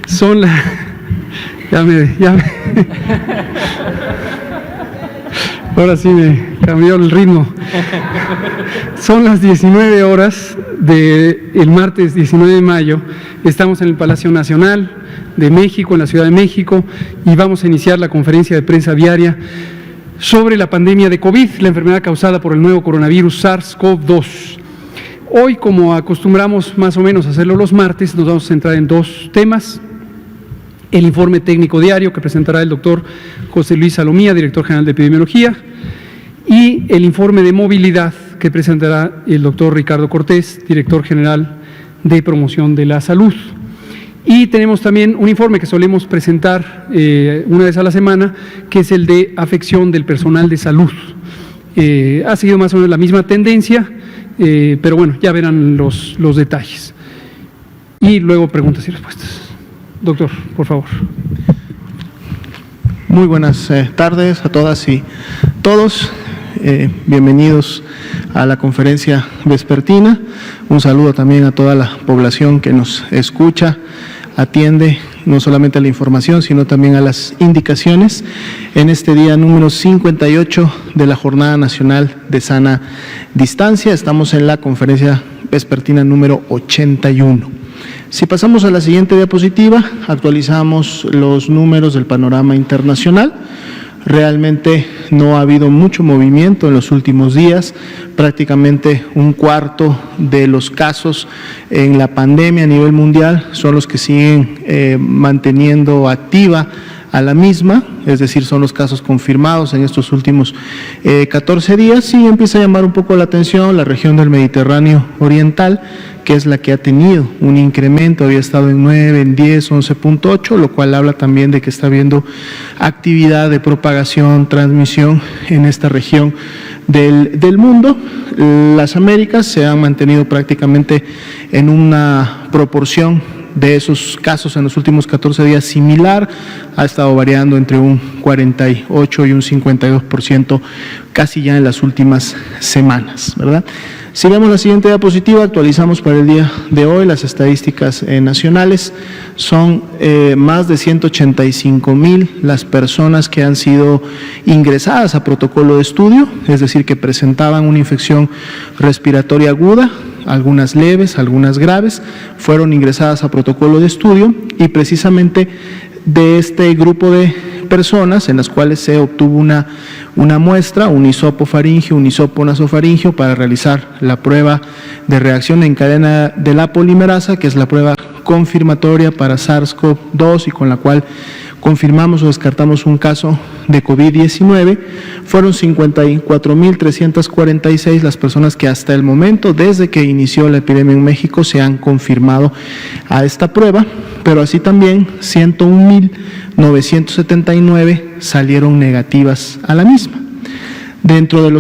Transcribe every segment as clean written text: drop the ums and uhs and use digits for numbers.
Son las... Ahora sí me cambió el ritmo. Son las 19 horas del martes 19 de mayo. Estamos en el Palacio Nacional de México, en la Ciudad de México, y vamos a iniciar la conferencia de prensa diaria sobre la pandemia de COVID, la enfermedad causada por el nuevo coronavirus SARS-CoV-2. Hoy, como acostumbramos más o menos a hacerlo los martes, nos vamos a centrar en dos temas. El informe técnico diario que presentará el doctor José Luis Salomía, director general de Epidemiología, y el informe de movilidad que presentará el doctor Ricardo Cortés, director general de Promoción de la Salud. Y tenemos también un informe que solemos presentar una vez a la semana, que es el de afección del personal de salud. Ha seguido más o menos la misma tendencia, pero bueno, ya verán los detalles. Y luego preguntas y respuestas. Doctor, por favor. Muy buenas tardes a todas y todos. Bienvenidos a la conferencia vespertina. Un saludo también a toda la población que nos escucha, atiende no solamente a la información, sino también a las indicaciones en este día número 58 de la Jornada Nacional de Sana Distancia. Estamos en la conferencia vespertina número 81. Si pasamos a la siguiente diapositiva, actualizamos los números del panorama internacional. Realmente no ha habido mucho movimiento en los últimos días. Prácticamente un cuarto de los casos en la pandemia a nivel mundial son los que siguen manteniendo activa a la misma, es decir, son los casos confirmados en estos últimos 14 días, y empieza a llamar un poco la atención la región del Mediterráneo Oriental, que es la que ha tenido un incremento, había estado en 9, en 10, 11.8, lo cual habla también de que está habiendo actividad de propagación, transmisión en esta región del mundo. Las Américas se han mantenido prácticamente en una proporción de esos casos en los últimos 14 días similar, ha estado variando entre un 48 y un 52% casi ya en las últimas semanas, ¿verdad? Si vemos la siguiente diapositiva, actualizamos para el día de hoy las estadísticas nacionales. Son más de 185,000 las personas que han sido ingresadas a protocolo de estudio, es decir, que presentaban una infección respiratoria aguda, algunas leves, algunas graves, fueron ingresadas a protocolo de estudio, y precisamente de este grupo de personas en las cuales se obtuvo una muestra, un hisopo faríngeo, un hisopo nasofaríngeo, para realizar la prueba de reacción en cadena de la polimerasa, que es la prueba confirmatoria para SARS-CoV-2 y con la cual confirmamos o descartamos un caso de COVID-19. Fueron 54,346 las personas que hasta el momento, desde que inició la epidemia en México, se han confirmado a esta prueba, pero así también 101,979 salieron negativas a la misma. Dentro del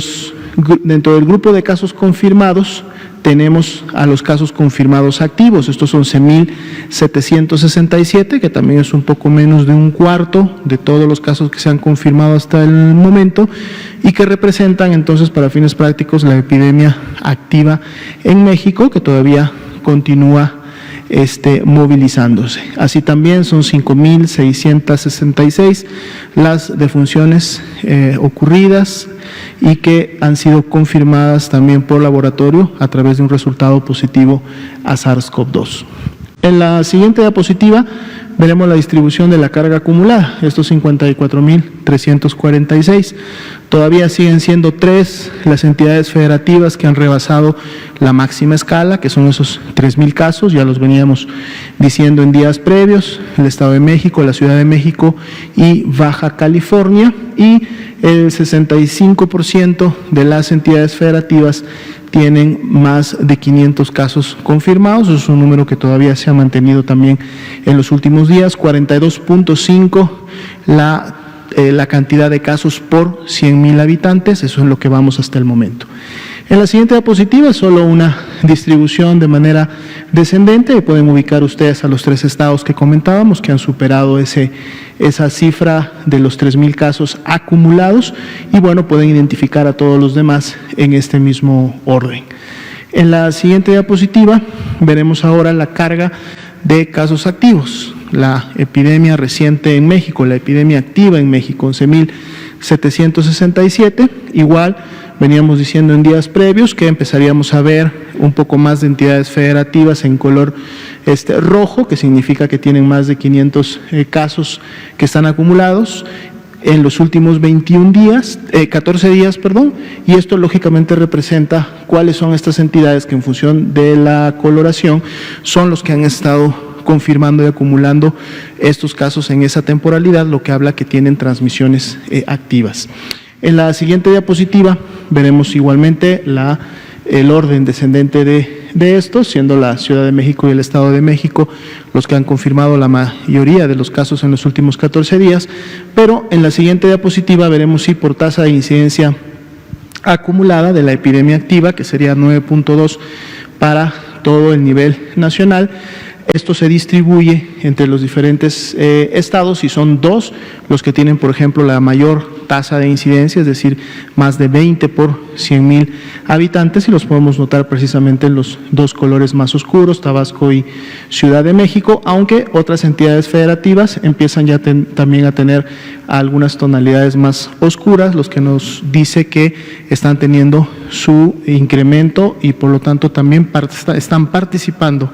grupo de casos confirmados, tenemos a los casos confirmados activos. Estos son 11,767, que también es un poco menos de un cuarto de todos los casos que se han confirmado hasta el momento, y que representan entonces, para fines prácticos, la epidemia activa en México, que todavía continúa movilizándose. Así también son 5,666 las defunciones ocurridas y que han sido confirmadas también por laboratorio a través de un resultado positivo a SARS-CoV-2. En la siguiente diapositiva veremos la distribución de la carga acumulada, estos 54,346. Todavía siguen siendo 3 las entidades federativas que han rebasado la máxima escala, que son esos 3,000 casos, ya los veníamos diciendo en días previos: el Estado de México, la Ciudad de México y Baja California, y el 65% de las entidades federativas tienen más de 500 casos confirmados. Eso es un número que todavía se ha mantenido también en los últimos días. 42.5 la cantidad de casos por 100,000 habitantes, eso es lo que vamos hasta el momento. En la siguiente diapositiva, solo una distribución de manera descendente. Pueden ubicar ustedes a los 3 estados que comentábamos, que han superado ese esa cifra de los 3,000 casos acumulados y bueno, pueden identificar a todos los demás en este mismo orden. En la siguiente diapositiva veremos ahora la carga de casos activos. La epidemia reciente en México, la epidemia activa en México, 11,767. Igual veníamos diciendo en días previos que empezaríamos a ver un poco más de entidades federativas en color rojo, que significa que tienen más de 500 casos que están acumulados en los últimos 14 días, y esto lógicamente representa cuáles son estas entidades que en función de la coloración son los que han estado confirmando y acumulando estos casos en esa temporalidad, lo que habla que tienen transmisiones activas. En la siguiente diapositiva veremos igualmente el orden descendente de estos, siendo la Ciudad de México y el Estado de México los que han confirmado la mayoría de los casos en los últimos 14 días, pero en la siguiente diapositiva veremos si por tasa de incidencia acumulada de la epidemia activa, que sería 9.2 para todo el nivel nacional. Esto se distribuye entre los diferentes estados y son 2 los que tienen, por ejemplo, la mayor tasa de incidencia, es decir, más de 20 por 100,000 habitantes, y los podemos notar precisamente en los 2 colores más oscuros, Tabasco y Ciudad de México, aunque otras entidades federativas empiezan ya también a tener algunas tonalidades más oscuras, los que nos dice que están teniendo su incremento y por lo tanto también están participando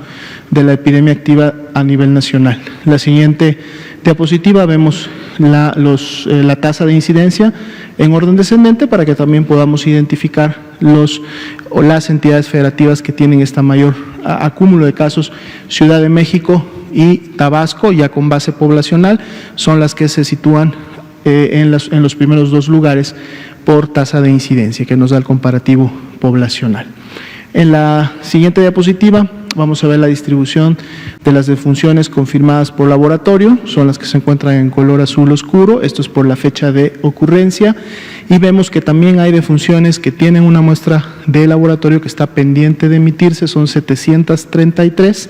de la epidemia activa a nivel nacional. La siguiente diapositiva vemos la tasa de incidencia en orden descendente para que también podamos identificar las entidades federativas que tienen esta mayor acúmulo de casos. Ciudad de México y Tabasco, ya con base poblacional, son las que se sitúan en los primeros 2 lugares por tasa de incidencia, que nos da el comparativo poblacional. En la siguiente diapositiva vamos a ver la distribución de las defunciones confirmadas por laboratorio, son las que se encuentran en color azul oscuro, esto es por la fecha de ocurrencia, y vemos que también hay defunciones que tienen una muestra de laboratorio que está pendiente de emitirse, son 733,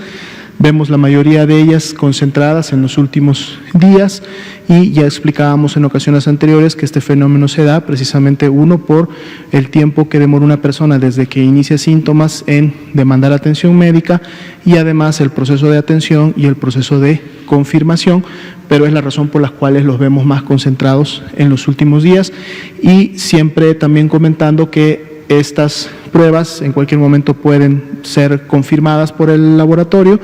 vemos la mayoría de ellas concentradas en los últimos días y ya explicábamos en ocasiones anteriores que este fenómeno se da precisamente por el tiempo que demora una persona desde que inicia síntomas en demandar atención médica y además el proceso de atención y el proceso de confirmación, pero es la razón por la cual los vemos más concentrados en los últimos días y siempre también comentando que estas pruebas en cualquier momento pueden ser confirmadas por el laboratorio,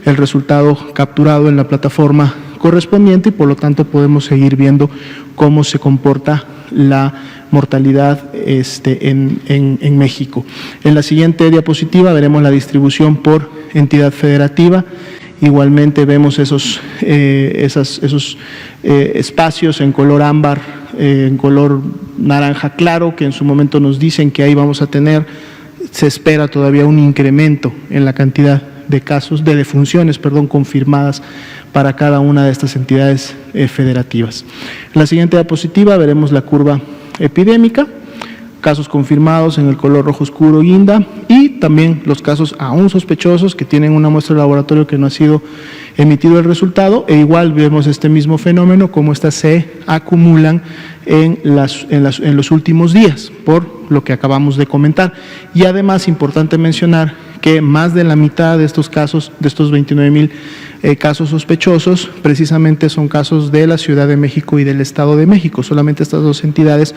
el resultado capturado en la plataforma correspondiente y por lo tanto podemos seguir viendo cómo se comporta la mortalidad en México. En la siguiente diapositiva veremos la distribución por entidad federativa. Igualmente vemos esos espacios en color ámbar, en color naranja claro, que en su momento nos dicen que ahí vamos a tener, se espera todavía un incremento en la cantidad de casos, de defunciones, confirmadas para cada una de estas entidades federativas. En la siguiente diapositiva veremos la curva epidémica, casos confirmados en el color rojo oscuro guinda y también los casos aún sospechosos que tienen una muestra de laboratorio que no ha sido emitido el resultado e igual vemos este mismo fenómeno como estas se acumulan en los últimos días por lo que acabamos de comentar y además importante mencionar que más de la mitad de estos casos, de estos 29,000 casos sospechosos, precisamente son casos de la Ciudad de México y del Estado de México. Solamente estas 2 entidades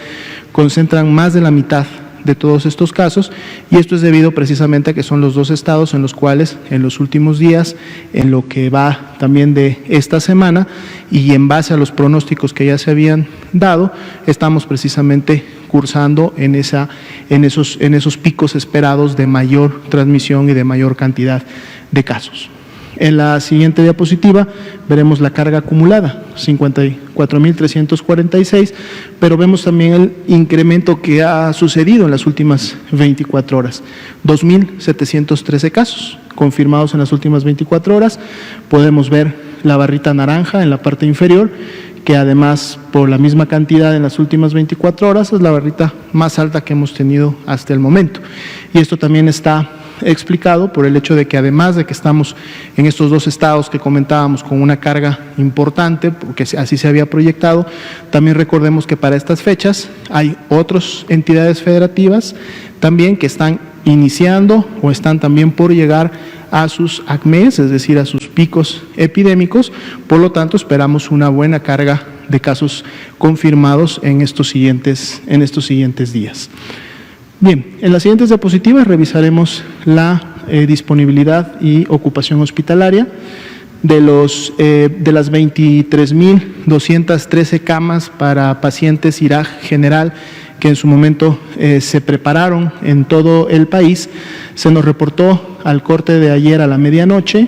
concentran más de la mitad de todos estos casos y esto es debido precisamente a que son los 2 estados en los cuales en los últimos días, en lo que va también de esta semana y en base a los pronósticos que ya se habían dado, estamos precisamente cursando en esos picos esperados de mayor transmisión y de mayor cantidad de casos. En la siguiente diapositiva veremos la carga acumulada, 54,346, pero vemos también el incremento que ha sucedido en las últimas 24 horas, 2,713 casos confirmados en las últimas 24 horas. Podemos ver la barrita naranja en la parte inferior, que además por la misma cantidad en las últimas 24 horas es la barrita más alta que hemos tenido hasta el momento. Y esto también está explicado, por el hecho de que además de que estamos en estos dos estados que comentábamos con una carga importante, porque así se había proyectado, también recordemos que para estas fechas hay otras entidades federativas también que están iniciando o están también por llegar a sus ACMEs, es decir, a sus picos epidémicos. Por lo tanto, esperamos una buena carga de casos confirmados en estos siguientes días. Bien, en las siguientes diapositivas revisaremos la disponibilidad y ocupación hospitalaria. De las 23.213 camas para pacientes IRAG general que en su momento se prepararon en todo el país, se nos reportó al corte de ayer a la medianoche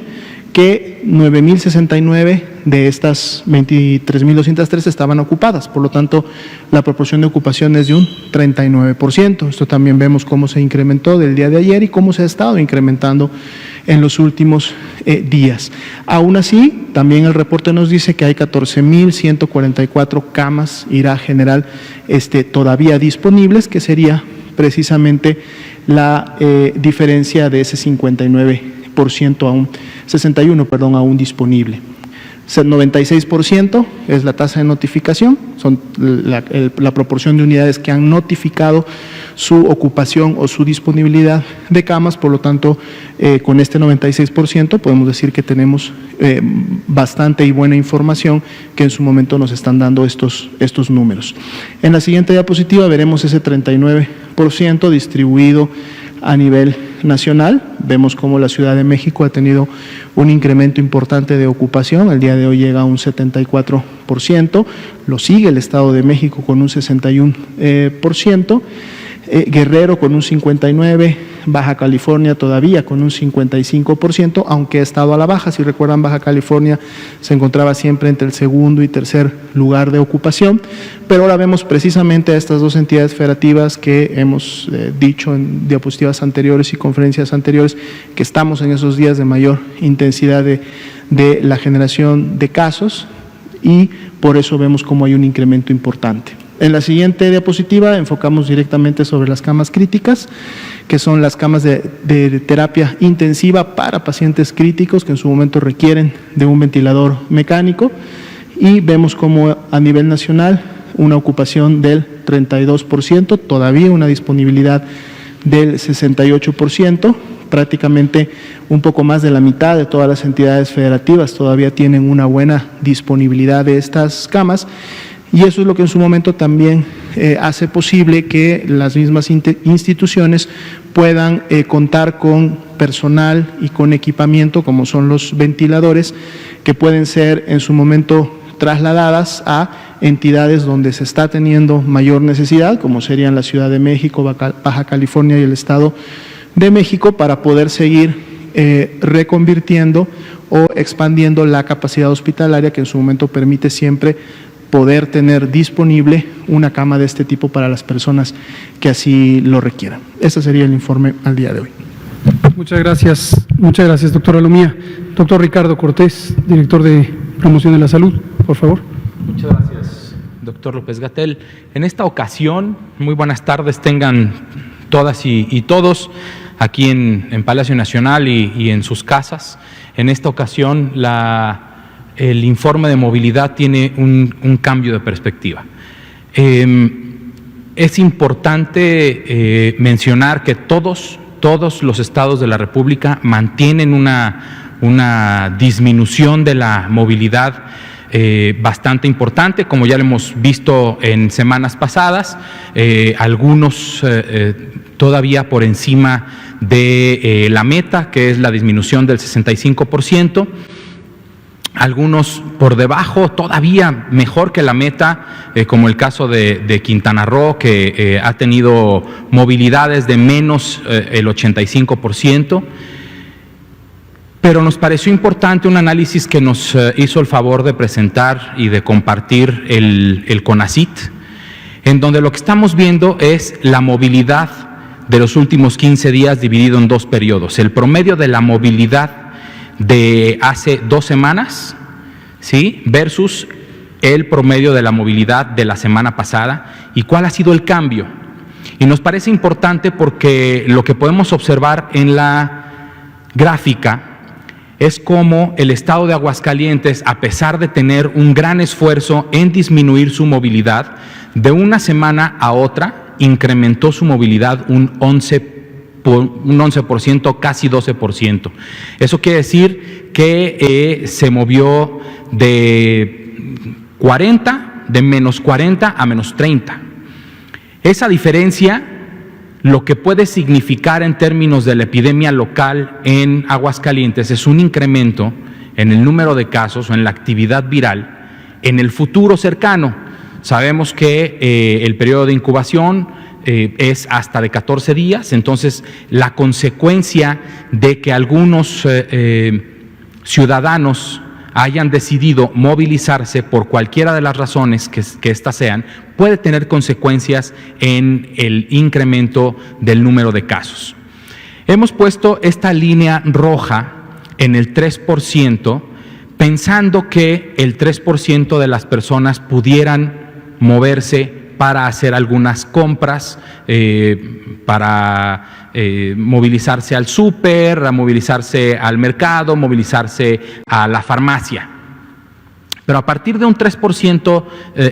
que 9.069 de estas 23.213 estaban ocupadas. Por lo tanto, la proporción de ocupación es de un 39%. Esto también vemos cómo se incrementó del día de ayer y cómo se ha estado incrementando en los últimos días. Aún así, también el reporte nos dice que hay 14.144 camas IRAG general todavía disponibles, que sería precisamente la diferencia de ese 61% aún disponible. 96% es la tasa de notificación, son la proporción de unidades que han notificado su ocupación o su disponibilidad de camas. Por lo tanto, con este 96% podemos decir que tenemos bastante y buena información que en su momento nos están dando estos números. En la siguiente diapositiva veremos ese 39% distribuido a nivel nacional. Vemos cómo la Ciudad de México ha tenido un incremento importante de ocupación. El día de hoy llega a un 74%. Lo sigue el Estado de México con un 61%. Guerrero con un 59%, Baja California todavía con un 55%, aunque ha estado a la baja. Si recuerdan, Baja California se encontraba siempre entre el segundo y tercer lugar de ocupación, pero ahora vemos precisamente a estas dos entidades federativas que hemos dicho en diapositivas anteriores y conferencias anteriores que estamos en esos días de mayor intensidad de la generación de casos, y por eso vemos cómo hay un incremento importante. En la siguiente diapositiva enfocamos directamente sobre las camas críticas, que son las camas de terapia intensiva para pacientes críticos que en su momento requieren de un ventilador mecánico, y vemos como a nivel nacional una ocupación del 32%, todavía una disponibilidad del 68%, prácticamente un poco más de la mitad de todas las entidades federativas todavía tienen una buena disponibilidad de estas camas. Y eso es lo que en su momento también hace posible que las mismas instituciones puedan contar con personal y con equipamiento, como son los ventiladores, que pueden ser en su momento trasladadas a entidades donde se está teniendo mayor necesidad, como serían la Ciudad de México, Baja California y el Estado de México, para poder seguir reconvirtiendo o expandiendo la capacidad hospitalaria que en su momento permite siempre poder tener disponible una cama de este tipo para las personas que así lo requieran. Ese sería el informe al día de hoy. Muchas gracias, doctora Lomía. Doctor Ricardo Cortés, director de Promoción de la Salud, por favor. Muchas gracias, doctor López-Gatell. En esta ocasión, muy buenas tardes tengan todas y todos aquí en Palacio Nacional y en sus casas. En esta ocasión, el informe de movilidad tiene un cambio de perspectiva. Es importante mencionar que todos los estados de la República mantienen una disminución de la movilidad bastante importante, como ya lo hemos visto en semanas pasadas, algunos todavía por encima de la meta, que es la disminución del 65%, algunos por debajo, todavía mejor que la meta, como el caso de Quintana Roo, que ha tenido movilidades de menos el 85%. Pero nos pareció importante un análisis que nos hizo el favor de presentar y de compartir el CONACYT, en donde lo que estamos viendo es la movilidad de los últimos 15 días dividido en dos periodos. El promedio de la movilidad de hace 2 semanas, ¿sí?, versus el promedio de la movilidad de la semana pasada. ¿Y cuál ha sido el cambio? Y nos parece importante porque lo que podemos observar en la gráfica es cómo el estado de Aguascalientes, a pesar de tener un gran esfuerzo en disminuir su movilidad, de una semana a otra incrementó su movilidad un 11%, casi 12%. Eso quiere decir que se movió de menos 40 a menos 30. Esa diferencia, lo que puede significar en términos de la epidemia local en Aguascalientes, es un incremento en el número de casos o en la actividad viral en el futuro cercano. Sabemos que el periodo de incubación es hasta de 14 días, entonces la consecuencia de que algunos ciudadanos hayan decidido movilizarse por cualquiera de las razones que éstas sean, puede tener consecuencias en el incremento del número de casos. Hemos puesto esta línea roja en el 3%, pensando que el 3% de las personas pudieran moverse para hacer algunas compras, para movilizarse al súper, a movilizarse al mercado, movilizarse a la farmacia. Pero a partir de un 3%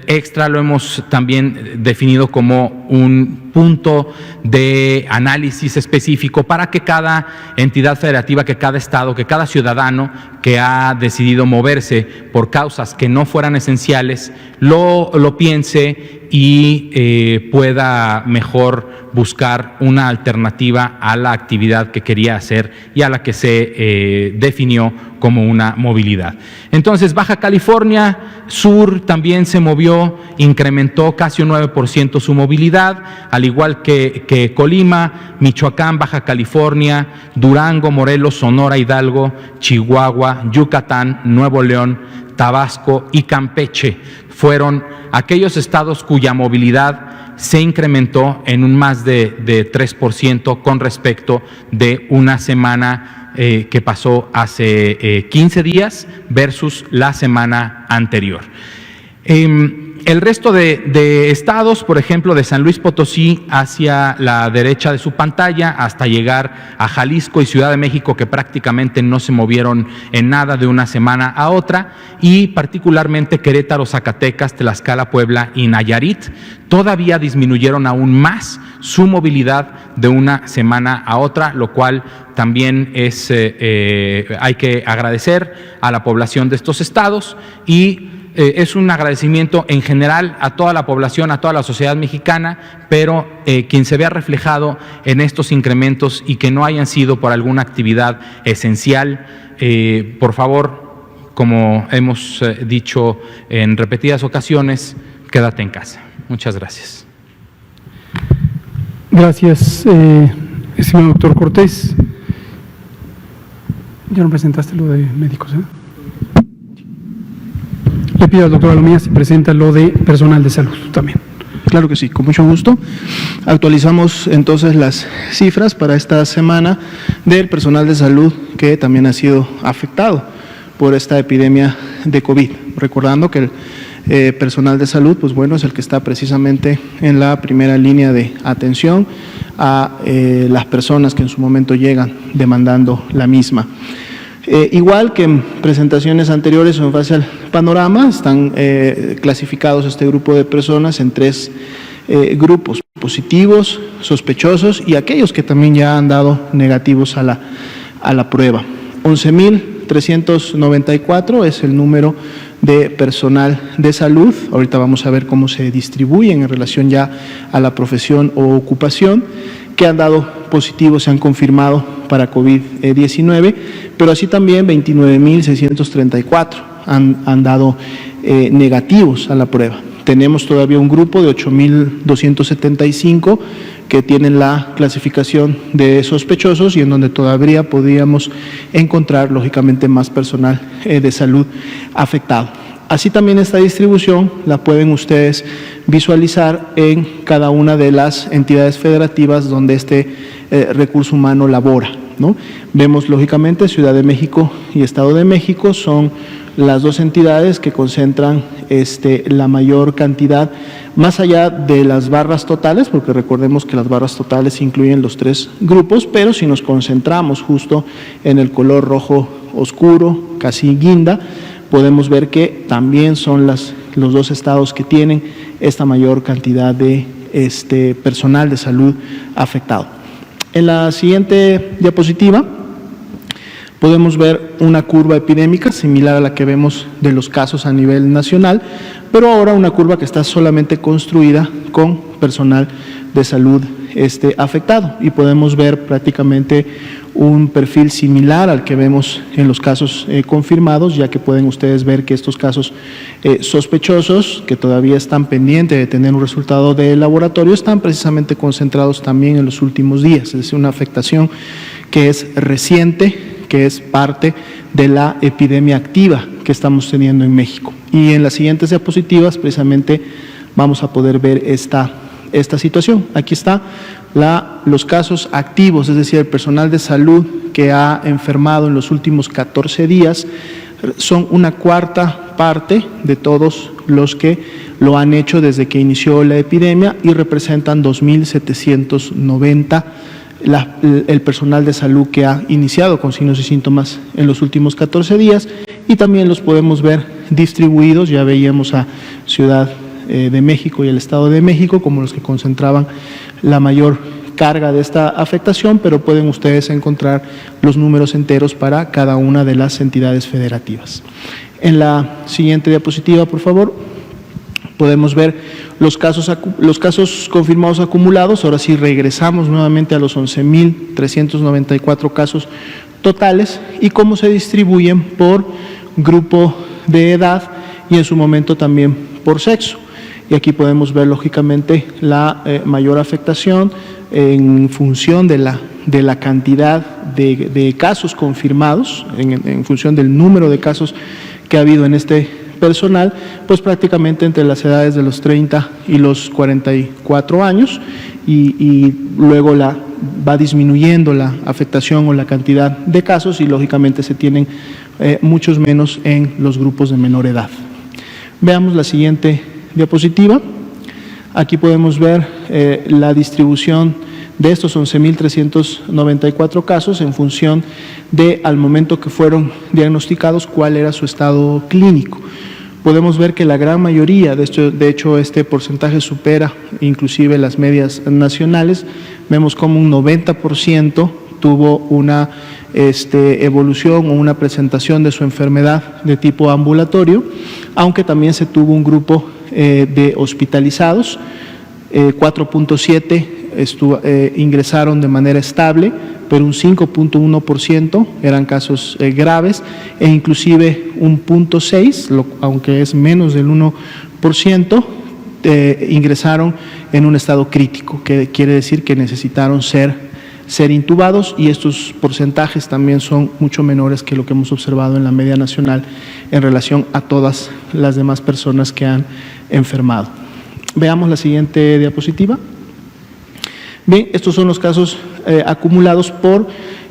extra lo hemos también definido como un punto de análisis específico para que cada entidad federativa, que cada estado, que cada ciudadano que ha decidido moverse por causas que no fueran esenciales, lo piense y pueda mejor buscar una alternativa a la actividad que quería hacer y a la que se definió como una movilidad. Entonces, Baja California Sur también se movió, incrementó casi un 9% su movilidad, al igual que Colima, Michoacán, Baja California, Durango, Morelos, Sonora, Hidalgo, Chihuahua, Yucatán, Nuevo León, Tabasco y Campeche. Fueron aquellos estados cuya movilidad se incrementó en un más de 3% con respecto de una semana que pasó hace 15 días versus la semana anterior. El resto de estados, por ejemplo, de San Luis Potosí hacia la derecha de su pantalla, hasta llegar a Jalisco y Ciudad de México, que prácticamente no se movieron en nada de una semana a otra, y particularmente Querétaro, Zacatecas, Tlaxcala, Puebla y Nayarit, todavía disminuyeron aún más su movilidad de una semana a otra, lo cual también es, hay que agradecer a la población de estos estados y es un agradecimiento en general a toda la población, a toda la sociedad mexicana, pero quien se vea reflejado en estos incrementos y que no hayan sido por alguna actividad esencial, por favor, como hemos dicho en repetidas ocasiones, quédate en casa. Muchas gracias. Gracias, estimado doctor Cortés. Ya no presentaste lo de médicos, ¿eh? Le pido al doctor Alomía si presenta lo de personal de salud también. Claro que sí, con mucho gusto. Actualizamos entonces las cifras para esta semana del personal de salud que también ha sido afectado por esta epidemia de COVID. Recordando que el personal de salud, pues bueno, es el que está precisamente en la primera línea de atención a las personas que en su momento llegan demandando la misma. Igual que en presentaciones anteriores, en base al panorama, están clasificados este grupo de personas en tres grupos: positivos, sospechosos y aquellos que también ya han dado negativos a la prueba. 11.394 es el número de personal de salud. Ahorita vamos a ver cómo se distribuyen en relación ya a la profesión o ocupación, que han dado positivos, se han confirmado para COVID-19, pero así también 29.634 han dado negativos a la prueba. Tenemos todavía un grupo de 8.275 que tienen la clasificación de sospechosos y en donde todavía podríamos encontrar, lógicamente, más personal de salud afectado. Así también esta distribución la pueden ustedes visualizar en cada una de las entidades federativas donde este recurso humano labora, ¿no? Vemos, lógicamente, Ciudad de México y Estado de México son las dos entidades que concentran la mayor cantidad, más allá de las barras totales, porque recordemos que las barras totales incluyen los tres grupos, pero si nos concentramos justo en el color rojo oscuro, casi guinda, podemos ver que también son los dos estados que tienen esta mayor cantidad de personal de salud afectado. En la siguiente diapositiva podemos ver una curva epidémica similar a la que vemos de los casos a nivel nacional, pero ahora una curva que está solamente construida con personal de salud afectado, y podemos ver prácticamente un perfil similar al que vemos en los casos confirmados, ya que pueden ustedes ver que estos casos sospechosos, que todavía están pendientes de tener un resultado de laboratorio, están precisamente concentrados también en los últimos días, es decir, una afectación que es reciente, que es parte de la epidemia activa que estamos teniendo en México. Y en las siguientes diapositivas precisamente vamos a poder ver esta situación. Aquí está los casos activos, es decir, el personal de salud que ha enfermado en los últimos 14 días, son una cuarta parte de todos los que lo han hecho desde que inició la epidemia y representan 2.790 el personal de salud que ha iniciado con signos y síntomas en los últimos 14 días, y también los podemos ver distribuidos. Ya veíamos a Ciudad de México y el Estado de México como los que concentraban la mayor carga de esta afectación, pero pueden ustedes encontrar los números enteros para cada una de las entidades federativas. En la siguiente diapositiva, por favor, podemos ver los casos confirmados acumulados. Ahora sí regresamos nuevamente a los 11.394 casos totales y cómo se distribuyen por grupo de edad y en su momento también por sexo. Y aquí podemos ver lógicamente la mayor afectación en función de la cantidad de casos confirmados, en función del número de casos que ha habido en este personal, pues prácticamente entre las edades de los 30 y los 44 años, y luego va disminuyendo la afectación o la cantidad de casos, y lógicamente se tienen muchos menos en los grupos de menor edad. Veamos la siguiente diapositiva. Aquí podemos ver la distribución de estos 11.394 casos en función de, al momento que fueron diagnosticados, cuál era su estado clínico. Podemos ver que la gran mayoría, de hecho este porcentaje supera inclusive las medias nacionales. Vemos como un 90% tuvo una evolución o una presentación de su enfermedad de tipo ambulatorio, aunque también se tuvo un grupo de hospitalizados, 4.7 ingresaron de manera estable, pero un 5.1% eran casos graves, e inclusive un 0.6, aunque es menos del 1%, ingresaron en un estado crítico, que quiere decir que necesitaron ser intubados, y estos porcentajes también son mucho menores que lo que hemos observado en la media nacional en relación a todas las demás personas que han enfermado. Veamos la siguiente diapositiva. Bien, estos son los casos acumulados por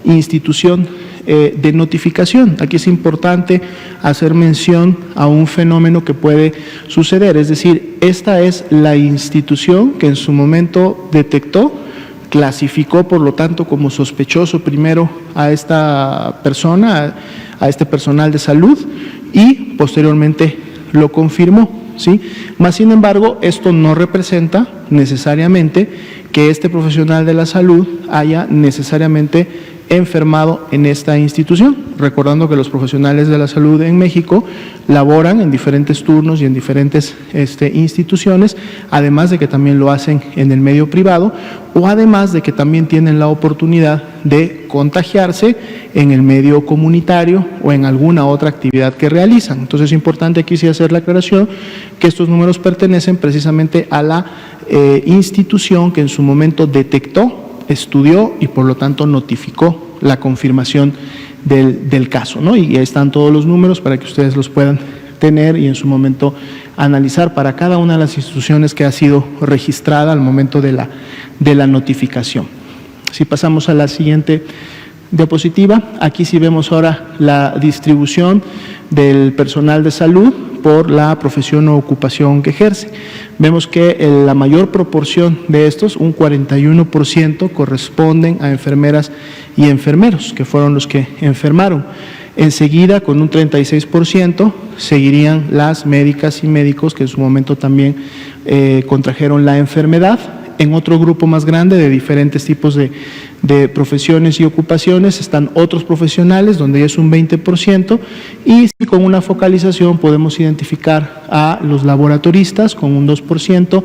institución de notificación. Aquí es importante hacer mención a un fenómeno que puede suceder, es decir, esta es la institución que en su momento detectó, clasificó por lo tanto como sospechoso primero a esta persona, a este personal de salud, y posteriormente lo confirmó, ¿sí? Mas, sin embargo, esto no representa necesariamente que este profesional de la salud haya necesariamente enfermado en esta institución, recordando que los profesionales de la salud en México laboran en diferentes turnos y en diferentes instituciones, además de que también lo hacen en el medio privado, o además de que también tienen la oportunidad de contagiarse en el medio comunitario o en alguna otra actividad que realizan. Entonces es importante aquí sí hacer la aclaración que estos números pertenecen precisamente a la institución que en su momento detectó, estudió y por lo tanto notificó la confirmación del caso, ¿no? Y ahí están todos los números para que ustedes los puedan tener y en su momento analizar para cada una de las instituciones que ha sido registrada al momento de la notificación. Si pasamos a la siguiente diapositiva, aquí sí vemos ahora la distribución del personal de salud por la profesión o ocupación que ejerce. Vemos que la mayor proporción de estos, un 41%, corresponden a enfermeras y enfermeros, que fueron los que enfermaron. Enseguida, con un 36%, seguirían las médicas y médicos que en su momento también contrajeron la enfermedad. En otro grupo más grande de diferentes tipos de profesiones y ocupaciones están otros profesionales, donde ya es un 20%, y con una focalización podemos identificar a los laboratoristas con un 2%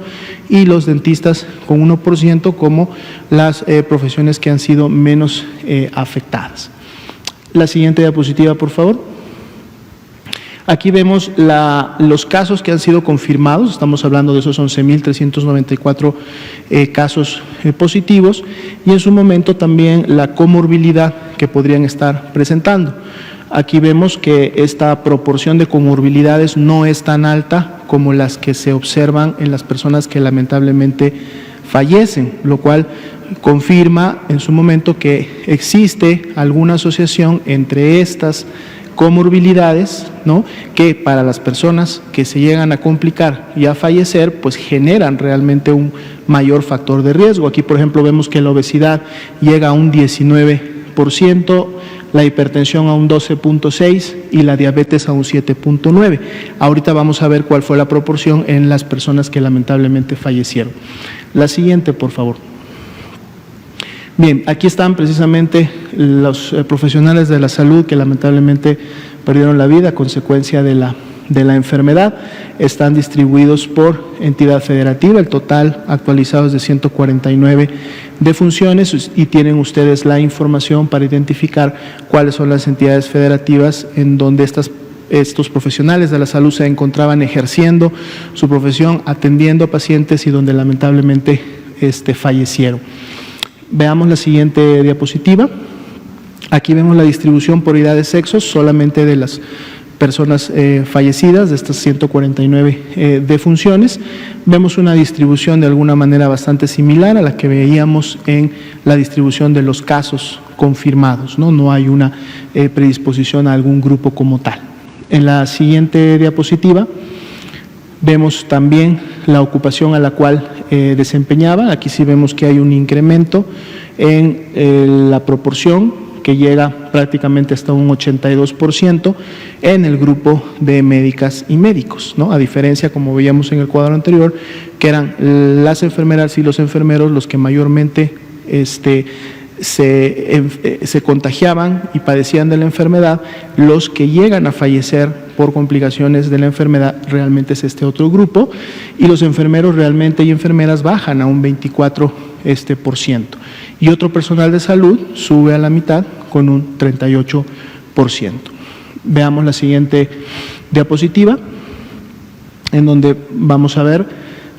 y los dentistas con 1% como las profesiones que han sido menos afectadas. La siguiente diapositiva, por favor. Aquí vemos los casos que han sido confirmados, estamos hablando de esos 11.394 casos positivos, y en su momento también la comorbilidad que podrían estar presentando. Aquí vemos que esta proporción de comorbilidades no es tan alta como las que se observan en las personas que lamentablemente fallecen, lo cual confirma en su momento que existe alguna asociación entre estas comorbilidades, ¿no?, que para las personas que se llegan a complicar y a fallecer, pues generan realmente un mayor factor de riesgo. Aquí, por ejemplo, vemos que la obesidad llega a un 19%, la hipertensión a un 12.6% y la diabetes a un 7.9%. Ahorita vamos a ver cuál fue la proporción en las personas que lamentablemente fallecieron. La siguiente, por favor. Bien, aquí están precisamente los profesionales de la salud que lamentablemente perdieron la vida a consecuencia de la enfermedad. Están distribuidos por entidad federativa, el total actualizado es de 149 defunciones, y tienen ustedes la información para identificar cuáles son las entidades federativas en donde estos profesionales de la salud se encontraban ejerciendo su profesión, atendiendo a pacientes y donde lamentablemente fallecieron. Veamos la siguiente diapositiva. Aquí vemos la distribución por edad de sexos solamente de las personas fallecidas, de estas 149 defunciones. Vemos una distribución de alguna manera bastante similar a la que veíamos en la distribución de los casos confirmados, ¿no? No hay una predisposición a algún grupo como tal. En la siguiente diapositiva vemos también la ocupación a la cual desempeñaba. Aquí sí vemos que hay un incremento en la proporción que llega prácticamente hasta un 82% en el grupo de médicas y médicos, ¿no? A diferencia, como veíamos en el cuadro anterior, que eran las enfermeras y los enfermeros los que mayormente se contagiaban y padecían de la enfermedad. Los que llegan a fallecer por complicaciones de la enfermedad realmente es este otro grupo, y los enfermeros realmente y enfermeras bajan a un 24%, y otro personal de salud sube a la mitad con un 38%. Veamos la siguiente diapositiva, en donde vamos a ver,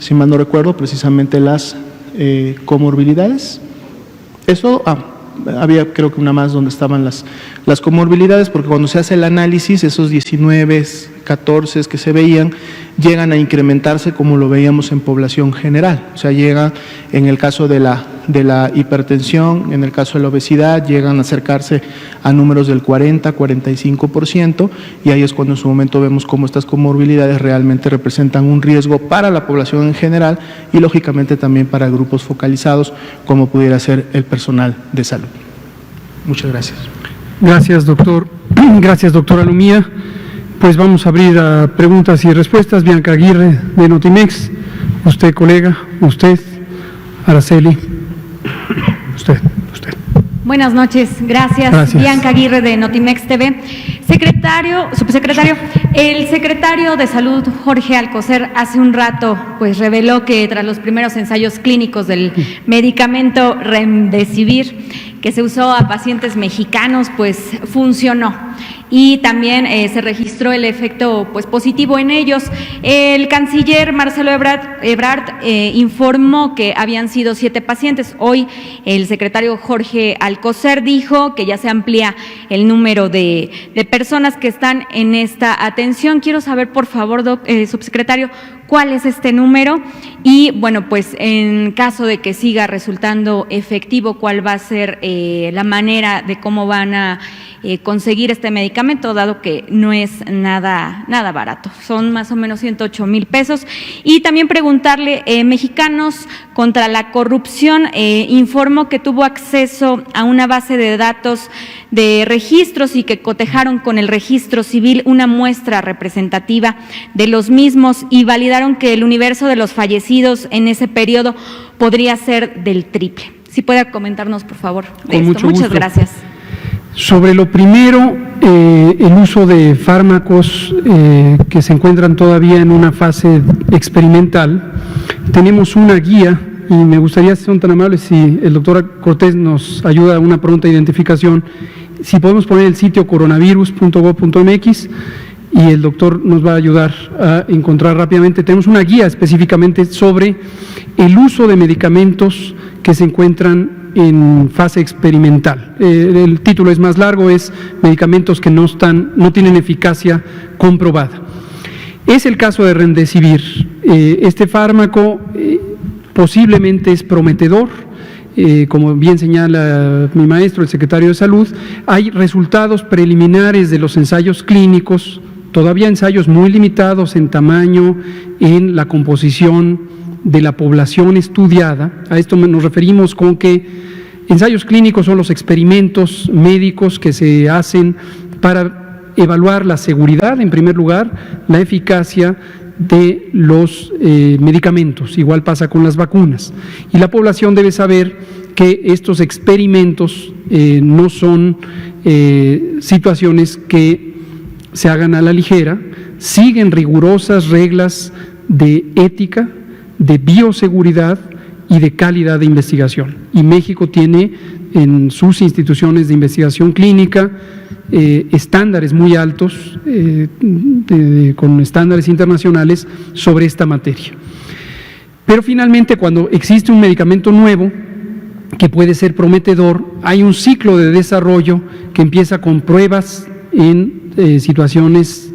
si mal no recuerdo, precisamente las comorbilidades. Esto, había creo que una más donde estaban las comorbilidades, porque cuando se hace el análisis, esos 19, 14 que se veían, llegan a incrementarse como lo veíamos en población general. O sea, llegan, en el caso de la hipertensión, en el caso de la obesidad, llegan a acercarse a números del 40, 45%, y ahí es cuando en su momento vemos cómo estas comorbilidades realmente representan un riesgo para la población en general y lógicamente también para grupos focalizados, como pudiera ser el personal de salud. Muchas gracias. Gracias, doctor. Gracias, doctora Lumía. Pues vamos a abrir a preguntas y respuestas. Bianca Aguirre, de Notimex. Usted, colega. Usted, Araceli. Usted. Buenas noches, gracias. Bianca Aguirre, de Notimex TV. Subsecretario, el secretario de Salud, Jorge Alcocer, hace un rato pues reveló que tras los primeros ensayos clínicos del medicamento Remdesivir, que se usó a pacientes mexicanos, pues funcionó. Y también se registró el efecto pues positivo en ellos. El canciller Marcelo Ebrard informó que habían sido 7 pacientes. Hoy el secretario Jorge Alcocer dijo que ya se amplía el número de personas que están en esta atención. Quiero saber, por favor, subsecretario, cuál es este número y, bueno, pues en caso de que siga resultando efectivo, cuál va a ser la manera de cómo van a conseguir este medicamento, dado que no es nada barato. Son más o menos 108 mil pesos. Y también preguntarle, Mexicanos contra la Corrupción informó que tuvo acceso a una base de datos de registros y que cotejaron con el registro civil una muestra representativa de los mismos y validaron que el universo de los fallecidos en ese periodo podría ser del triple. Si puede comentarnos, por favor, de esto. Muchas gusto. Gracias. Sobre lo primero, el uso de fármacos que se encuentran todavía en una fase experimental, tenemos una guía y me gustaría, si son tan amables, si el doctor Cortés nos ayuda a una pronta identificación, si podemos poner el sitio coronavirus.gov.mx y el doctor nos va a ayudar a encontrar rápidamente. Tenemos una guía específicamente sobre el uso de medicamentos que se encuentran en fase experimental. El título es más largo, es medicamentos que no tienen eficacia comprobada. Es el caso de Remdesivir. Este fármaco posiblemente es prometedor, como bien señala mi maestro, el secretario de Salud. Hay resultados preliminares de los ensayos clínicos, todavía ensayos muy limitados en tamaño, en la composición de la población estudiada. A esto nos referimos con que ensayos clínicos son los experimentos médicos que se hacen para evaluar la seguridad, en primer lugar, la eficacia de los medicamentos. Igual pasa con las vacunas. Y la población debe saber que estos experimentos no son situaciones que se hagan a la ligera, siguen rigurosas reglas de ética, de bioseguridad y de calidad de investigación. Y México tiene en sus instituciones de investigación clínica estándares muy altos, con estándares internacionales sobre esta materia. Pero finalmente, cuando existe un medicamento nuevo que puede ser prometedor, hay un ciclo de desarrollo que empieza con pruebas en situaciones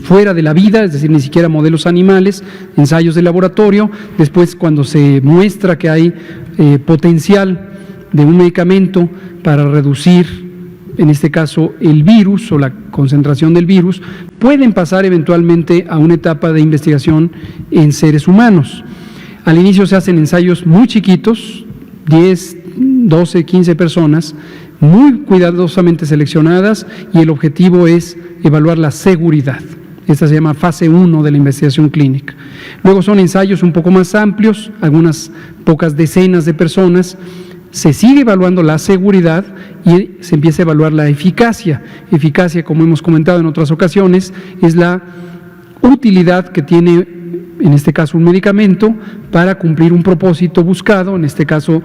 fuera de la vida, es decir, ni siquiera modelos animales, ensayos de laboratorio. Después, cuando se muestra que hay potencial de un medicamento para reducir, en este caso, el virus o la concentración del virus, pueden pasar eventualmente a una etapa de investigación en seres humanos. Al inicio se hacen ensayos muy chiquitos, 10, 12, 15 personas, muy cuidadosamente seleccionadas, y el objetivo es evaluar la seguridad. Esta se llama fase 1 de la investigación clínica. Luego son ensayos un poco más amplios, algunas pocas decenas de personas. Se sigue evaluando la seguridad y se empieza a evaluar la eficacia. Eficacia, como hemos comentado en otras ocasiones, es la utilidad que tiene, en este caso, un medicamento para cumplir un propósito buscado, en este caso,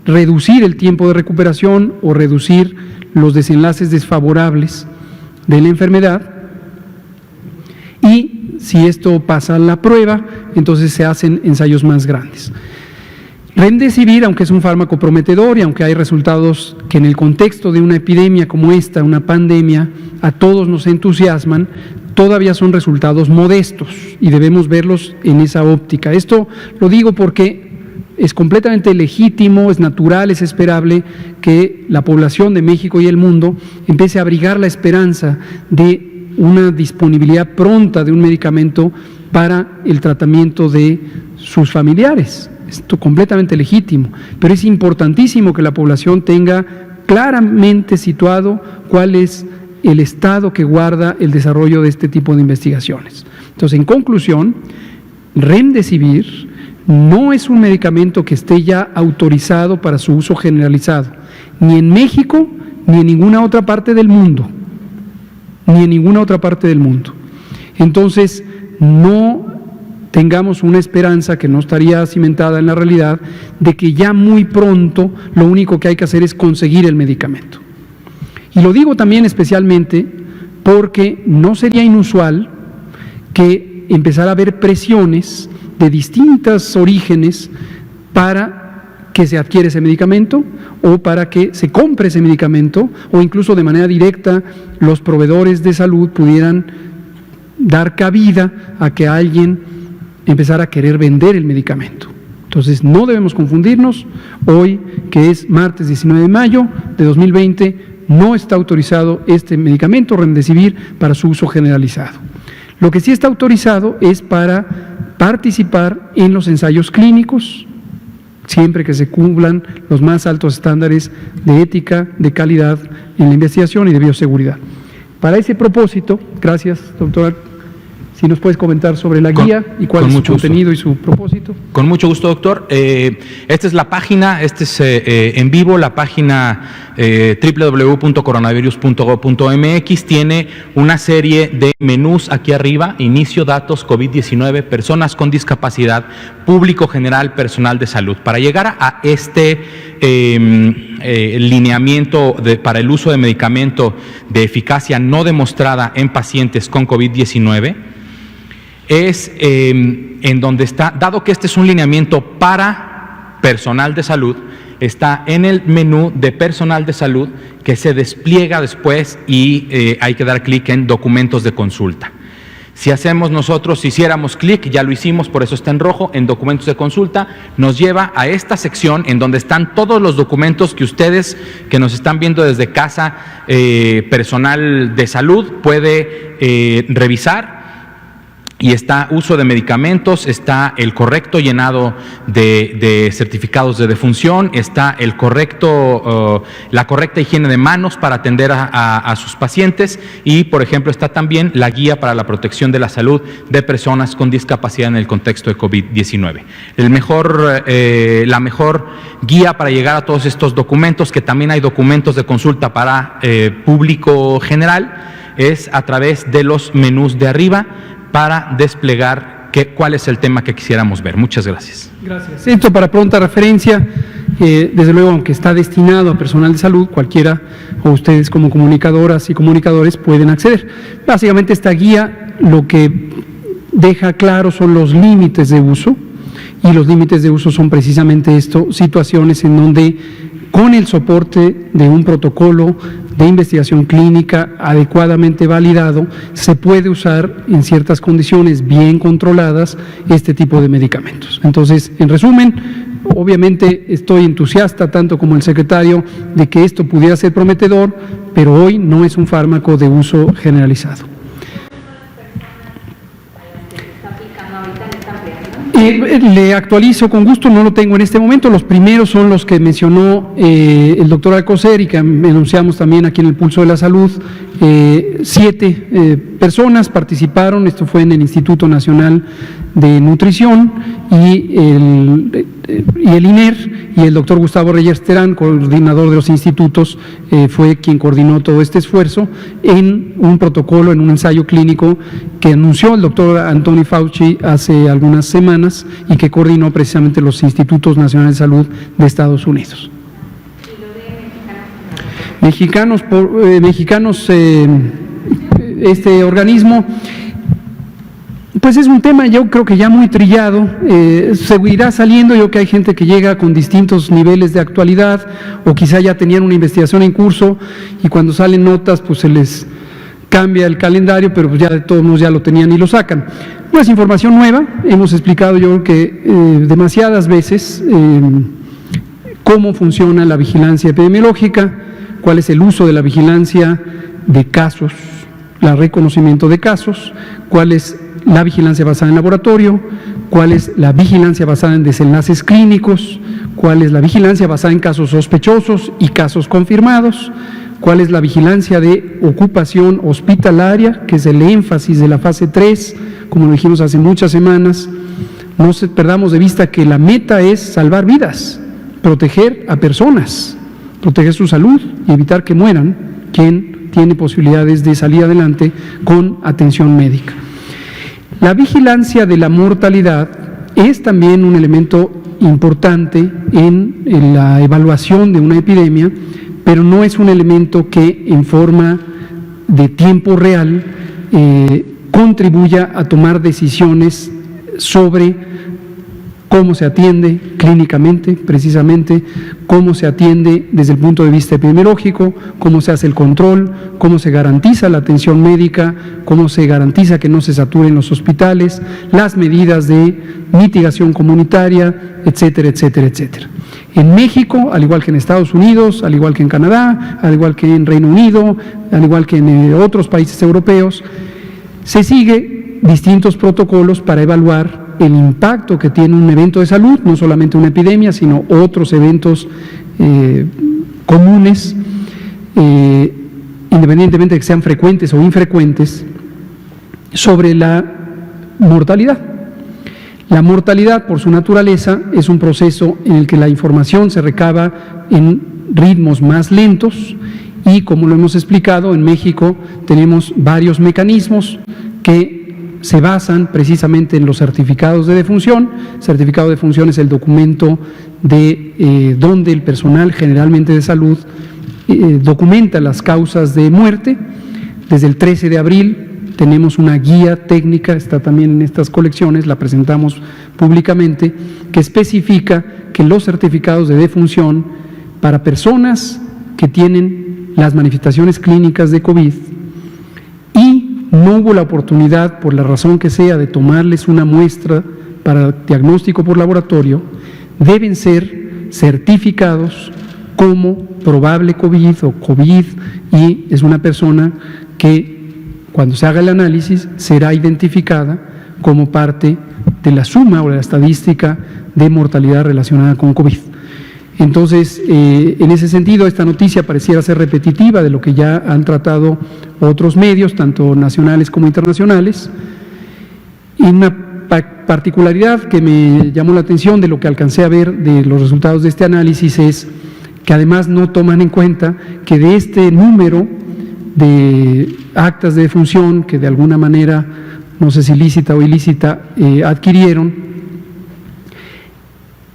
reducir el tiempo de recuperación o reducir los desenlaces desfavorables de la enfermedad. Y si esto pasa la prueba, entonces se hacen ensayos más grandes. Remdesivir, aunque es un fármaco prometedor y aunque hay resultados que en el contexto de una epidemia como esta, una pandemia, a todos nos entusiasman, todavía son resultados modestos y debemos verlos en esa óptica. Esto lo digo porque es completamente legítimo, es natural, es esperable que la población de México y el mundo empiece a abrigar la esperanza de una disponibilidad pronta de un medicamento para el tratamiento de sus familiares. Esto es completamente legítimo, pero es importantísimo que la población tenga claramente situado cuál es el estado que guarda el desarrollo de este tipo de investigaciones. Entonces, en conclusión, Remdesivir no es un medicamento que esté ya autorizado para su uso generalizado, ni en México, ni en ninguna otra parte del mundo, Entonces, no tengamos una esperanza que no estaría cimentada en la realidad de que ya muy pronto lo único que hay que hacer es conseguir el medicamento. Y lo digo también especialmente porque no sería inusual que empezara a haber presiones de distintos orígenes para que se adquiera ese medicamento o para que se compre ese medicamento, o incluso de manera directa los proveedores de salud pudieran dar cabida a que alguien empezar a querer vender el medicamento. Entonces, no debemos confundirnos. Hoy, que es martes 19 de mayo de 2020, no está autorizado este medicamento, Remdesivir, para su uso generalizado. Lo que sí está autorizado es para participar en los ensayos clínicos, siempre que se cumplan los más altos estándares de ética, de calidad en la investigación y de bioseguridad. Para ese propósito, gracias, doctora, si nos puedes comentar sobre la guía y cuál es su contenido y su propósito. Con mucho gusto, doctor. Esta es la página, en vivo, la página www.coronavirus.gov.mx. Tiene una serie de menús aquí arriba: inicio, datos, COVID-19, personas con discapacidad, público general, personal de salud. Para llegar a este lineamiento para el uso de medicamento de eficacia no demostrada en pacientes con COVID-19, es en donde está, dado que este es un lineamiento para personal de salud, está en el menú de personal de salud, que se despliega después y hay que dar clic en documentos de consulta. Si hiciéramos clic, ya lo hicimos, por eso está en rojo, en documentos de consulta, nos lleva a esta sección en donde están todos los documentos que ustedes que nos están viendo desde casa, personal de salud, puede revisar. Y está uso de medicamentos, está el correcto llenado de certificados de defunción, está la correcta higiene de manos para atender a sus pacientes, y, por ejemplo, está también la guía para la protección de la salud de personas con discapacidad en el contexto de COVID-19. La mejor guía para llegar a todos estos documentos, que también hay documentos de consulta para público general, es a través de los menús de arriba, para desplegar cuál es el tema que quisiéramos ver. Muchas gracias. Gracias. Esto, para pronta referencia, desde luego, aunque está destinado a personal de salud, cualquiera o ustedes como comunicadoras y comunicadores pueden acceder. Básicamente, esta guía lo que deja claro son los límites de uso, y los límites de uso son precisamente esto: situaciones en donde, con el soporte de un protocolo de investigación clínica adecuadamente validado, se puede usar en ciertas condiciones bien controladas este tipo de medicamentos. Entonces, en resumen, obviamente estoy entusiasta, tanto como el secretario, de que esto pudiera ser prometedor, pero hoy no es un fármaco de uso generalizado. Le actualizo con gusto, no lo tengo en este momento. Los primeros son los que mencionó el doctor Alcocer y que anunciamos también aquí en el Pulso de la Salud. 7 personas participaron, esto fue en el Instituto Nacional de Nutrición y el INER, y el doctor Gustavo Reyes Terán, coordinador de los institutos, fue quien coordinó todo este esfuerzo en un protocolo, en un ensayo clínico que anunció el doctor Anthony Fauci hace algunas semanas y que coordinó precisamente los Institutos Nacionales de Salud de Estados Unidos. Mexicanos, este organismo, pues es un tema, yo creo que ya muy trillado, seguirá saliendo. Yo creo que hay gente que llega con distintos niveles de actualidad, o quizá ya tenían una investigación en curso y cuando salen notas pues se les cambia el calendario, pero pues ya de todos modos ya lo tenían y lo sacan. No es información nueva, hemos explicado yo creo que demasiadas veces cómo funciona la vigilancia epidemiológica, cuál es el uso de la vigilancia de casos, el reconocimiento de casos, cuál es la vigilancia basada en laboratorio, cuál es la vigilancia basada en desenlaces clínicos, cuál es la vigilancia basada en casos sospechosos y casos confirmados, cuál es la vigilancia de ocupación hospitalaria, que es el énfasis de la fase 3, como lo dijimos hace muchas semanas. No perdamos de vista que la meta es salvar vidas, proteger a personas, proteger su salud y evitar que mueran quien tiene posibilidades de salir adelante con atención médica. La vigilancia de la mortalidad es también un elemento importante en la evaluación de una epidemia, pero no es un elemento que en forma de tiempo real contribuya a tomar decisiones sobre cómo se atiende clínicamente, precisamente, cómo se atiende desde el punto de vista epidemiológico, cómo se hace el control, cómo se garantiza la atención médica, cómo se garantiza que no se saturen los hospitales, las medidas de mitigación comunitaria, etcétera, etcétera, etcétera. En México, al igual que en Estados Unidos, al igual que en Canadá, al igual que en Reino Unido, al igual que en otros países europeos, se sigue distintos protocolos para evaluar el impacto que tiene un evento de salud, no solamente una epidemia, sino otros eventos comunes, independientemente de que sean frecuentes o infrecuentes, sobre la mortalidad. La mortalidad, por su naturaleza, es un proceso en el que la información se recaba en ritmos más lentos y, como lo hemos explicado, en México tenemos varios mecanismos que se basan precisamente en los certificados de defunción. Certificado de defunción es el documento de donde el personal generalmente de salud documenta las causas de muerte. Desde el 13 de abril tenemos una guía técnica, está también en estas colecciones, la presentamos públicamente, que especifica que los certificados de defunción para personas que tienen las manifestaciones clínicas de COVID y no hubo la oportunidad, por la razón que sea, de tomarles una muestra para diagnóstico por laboratorio, deben ser certificados como probable COVID o COVID, y es una persona que cuando se haga el análisis será identificada como parte de la suma o de la estadística de mortalidad relacionada con COVID. Entonces, en ese sentido, esta noticia pareciera ser repetitiva de lo que ya han tratado otros medios, tanto nacionales como internacionales. Y una particularidad que me llamó la atención de lo que alcancé a ver de los resultados de este análisis es que además no toman en cuenta que de este número de actas de defunción que de alguna manera, no sé si lícita o ilícita, adquirieron,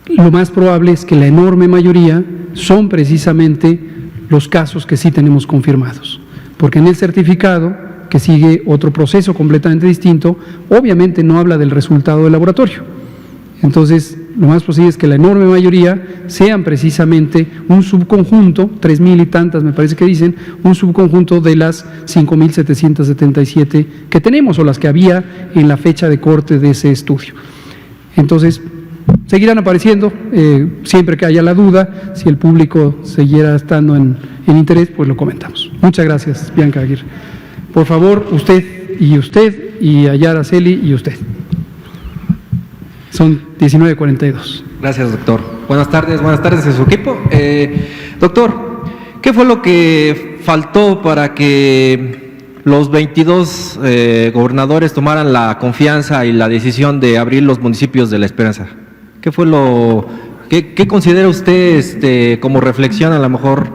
lo más probable es que la enorme mayoría son precisamente los casos que sí tenemos confirmados, porque en el certificado, que sigue otro proceso completamente distinto, obviamente no habla del resultado del laboratorio. Entonces, lo más posible es que la enorme mayoría sean precisamente un subconjunto, 3,000 y tantas me parece que dicen, un subconjunto de las 5,777 que tenemos o las que había en la fecha de corte de ese estudio. Entonces, seguirán apareciendo, siempre que haya la duda, si el público siguiera estando en interés, pues lo comentamos. Muchas gracias, Bianca Aguirre. Por favor, usted, y Ayara Celi y usted. Son 19:42. Gracias, doctor. Buenas tardes a su equipo. Doctor, ¿qué fue lo que faltó para que los 22 gobernadores tomaran la confianza y la decisión de abrir los municipios de La Esperanza? ¿Qué fue qué considera usted como reflexión a lo mejor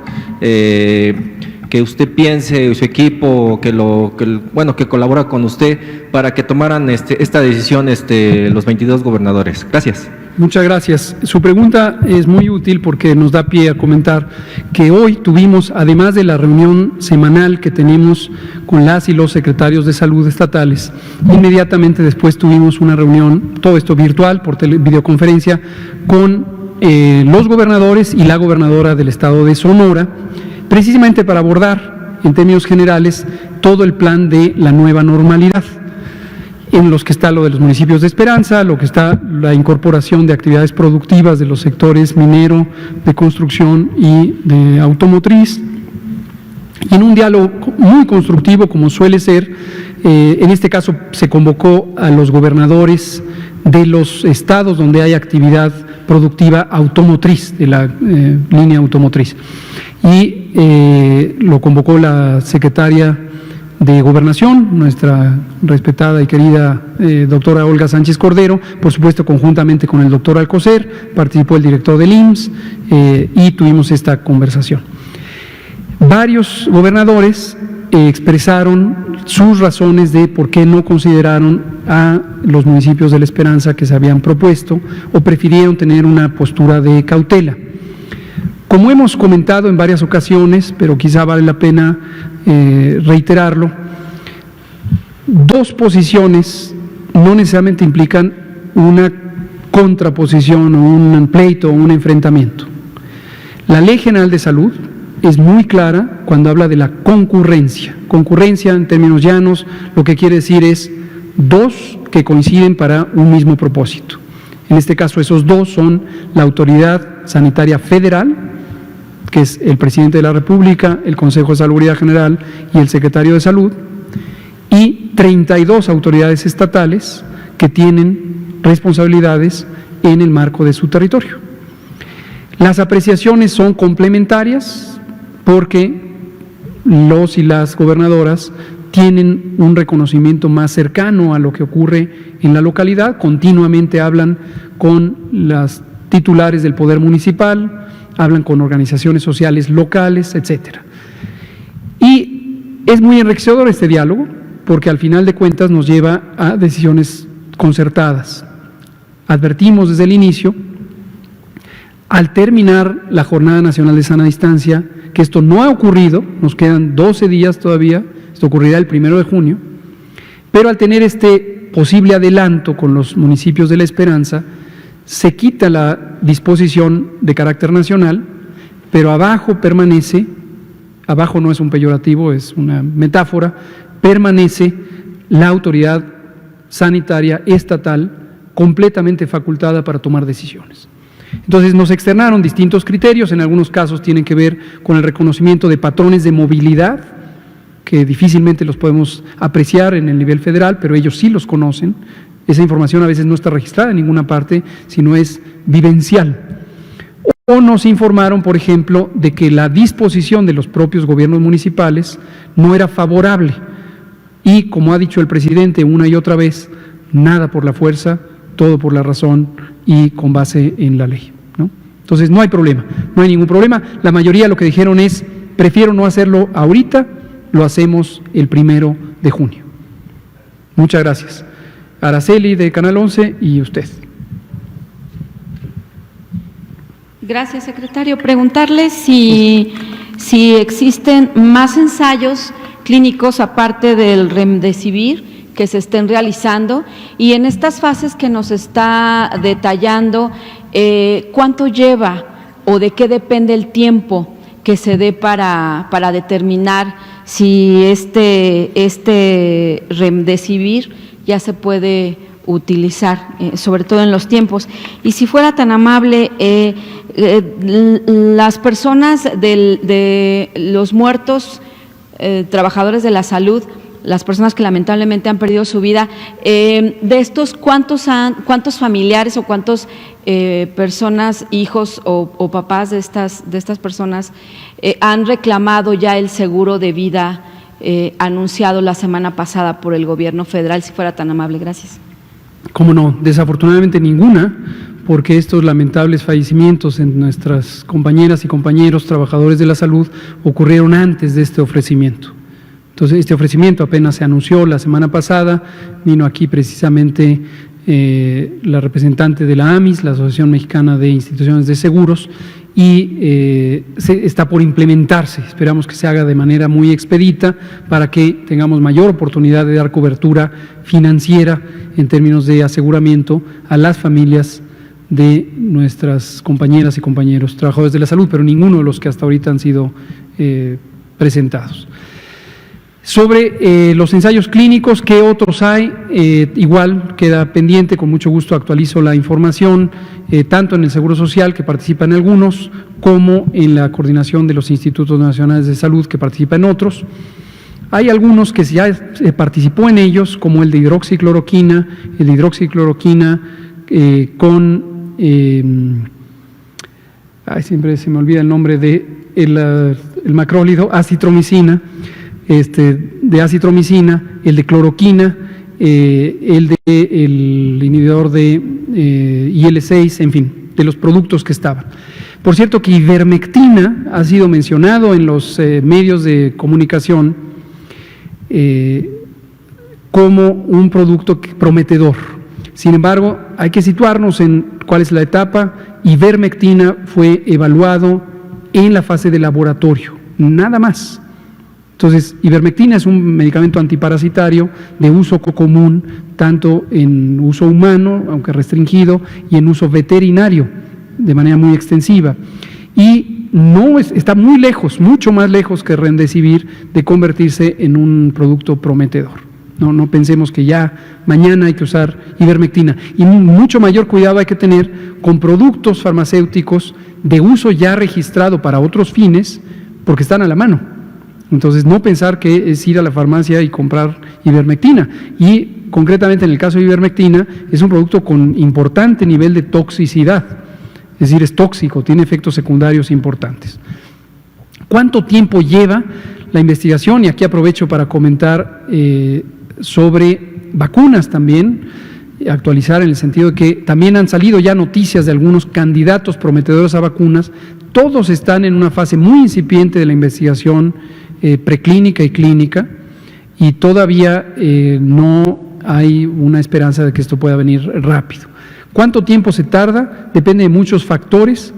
que usted piense, su equipo, que colabora con usted para que tomaran esta decisión los 22 gobernadores? Gracias. Muchas gracias. Su pregunta es muy útil porque nos da pie a comentar que hoy tuvimos, además de la reunión semanal que tenemos con las y los secretarios de salud estatales, inmediatamente después tuvimos una reunión, todo esto virtual, por videoconferencia, con los gobernadores y la gobernadora del estado de Sonora, precisamente para abordar, en términos generales, todo el plan de la nueva normalidad, en los que está lo de los municipios de Esperanza, lo que está la incorporación de actividades productivas de los sectores minero, de construcción y de automotriz, y en un diálogo muy constructivo, como suele ser. En este caso se convocó a los gobernadores de los estados donde hay actividad productiva automotriz, de la línea automotriz, y lo convocó la secretaria de Gobernación, nuestra respetada y querida doctora Olga Sánchez Cordero, por supuesto conjuntamente con el doctor Alcocer, participó el director del IMSS y tuvimos esta conversación. Varios gobernadores expresaron sus razones de por qué no consideraron a los municipios de La Esperanza que se habían propuesto o prefirieron tener una postura de cautela. Como hemos comentado en varias ocasiones, pero quizá vale la pena reiterarlo, dos posiciones no necesariamente implican una contraposición o un pleito o un enfrentamiento. La Ley General de Salud es muy clara cuando habla de la concurrencia. Concurrencia, en términos llanos, lo que quiere decir es dos que coinciden para un mismo propósito. En este caso, esos dos son la Autoridad Sanitaria Federal, que es el Presidente de la República, el Consejo de Salubridad General y el Secretario de Salud, y 32 autoridades estatales que tienen responsabilidades en el marco de su territorio. Las apreciaciones son complementarias porque los y las gobernadoras tienen un reconocimiento más cercano a lo que ocurre en la localidad, continuamente hablan con las titulares del poder municipal, hablan con organizaciones sociales locales, etcétera. Y es muy enriquecedor este diálogo porque al final de cuentas nos lleva a decisiones concertadas. Advertimos desde el inicio, al terminar la Jornada Nacional de Sana Distancia, que esto no ha ocurrido, nos quedan 12 días todavía, esto ocurrirá el 1 de junio, pero al tener este posible adelanto con los municipios de La Esperanza, se quita la disposición de carácter nacional, pero abajo permanece, abajo no es un peyorativo, es una metáfora, permanece la autoridad sanitaria estatal completamente facultada para tomar decisiones. Entonces nos externaron distintos criterios, en algunos casos tienen que ver con el reconocimiento de patrones de movilidad, que difícilmente los podemos apreciar en el nivel federal, pero ellos sí los conocen. Esa información a veces no está registrada en ninguna parte, sino es vivencial. O nos informaron, por ejemplo, de que la disposición de los propios gobiernos municipales no era favorable. Y como ha dicho el presidente una y otra vez, nada por la fuerza, todo por la razón y con base en la ley, ¿no? Entonces no hay problema, no hay ningún problema. La mayoría lo que dijeron es, prefiero no hacerlo ahorita, lo hacemos el 1 de junio. Muchas gracias. Araceli de Canal 11 y usted. Gracias, secretario. Preguntarle si existen más ensayos clínicos aparte del Remdesivir que se estén realizando y en estas fases que nos está detallando, ¿cuánto lleva o de qué depende el tiempo que se dé para determinar si este Remdesivir ya se puede utilizar, sobre todo en los tiempos? Y si fuera tan amable, las personas de los muertos, trabajadores de la salud, las personas que lamentablemente han perdido su vida, de estos, ¿cuántos familiares o cuántas personas, hijos o papás de estas personas han reclamado ya el seguro de vida anunciado la semana pasada por el gobierno federal? Si fuera tan amable, gracias. ¿Cómo no? Desafortunadamente ninguna, porque estos lamentables fallecimientos en nuestras compañeras y compañeros trabajadores de la salud ocurrieron antes de este ofrecimiento. Entonces, este ofrecimiento apenas se anunció la semana pasada, vino aquí precisamente la representante de la AMIS, la Asociación Mexicana de Instituciones de Seguros, y está por implementarse. Esperamos que se haga de manera muy expedita para que tengamos mayor oportunidad de dar cobertura financiera en términos de aseguramiento a las familias de nuestras compañeras y compañeros trabajadores de la salud, pero ninguno de los que hasta ahorita han sido presentados. Sobre los ensayos clínicos, ¿qué otros hay? Igual queda pendiente, con mucho gusto actualizo la información, tanto en el Seguro Social, que participa en algunos, como en la coordinación de los Institutos Nacionales de Salud, que participa en otros. Hay algunos que ya participó en ellos, como el de hidroxicloroquina, con, siempre se me olvida el nombre de el macrólido, acitromicina, de acitromicina, el de cloroquina, el inhibidor de IL-6, en fin, de los productos que estaban. Por cierto que ivermectina ha sido mencionado en los medios de comunicación como un producto prometedor. Sin embargo, hay que situarnos en cuál es la etapa. Ivermectina fue evaluado en la fase de laboratorio, nada más. Entonces, ivermectina es un medicamento antiparasitario de uso común, tanto en uso humano, aunque restringido, y en uso veterinario, de manera muy extensiva. Y está muy lejos, mucho más lejos que Remdesivir de convertirse en un producto prometedor. No pensemos que ya mañana hay que usar ivermectina. Y mucho mayor cuidado hay que tener con productos farmacéuticos de uso ya registrado para otros fines, porque están a la mano. Entonces, no pensar que es ir a la farmacia y comprar ivermectina. Y concretamente en el caso de ivermectina, es un producto con importante nivel de toxicidad. Es decir, es tóxico, tiene efectos secundarios importantes. ¿Cuánto tiempo lleva la investigación? Y aquí aprovecho para comentar sobre vacunas también, actualizar en el sentido de que también han salido ya noticias de algunos candidatos prometedores a vacunas. Todos están en una fase muy incipiente de la investigación preclínica y clínica, y todavía no hay una esperanza de que esto pueda venir rápido. ¿Cuánto tiempo se tarda? Depende de muchos factores.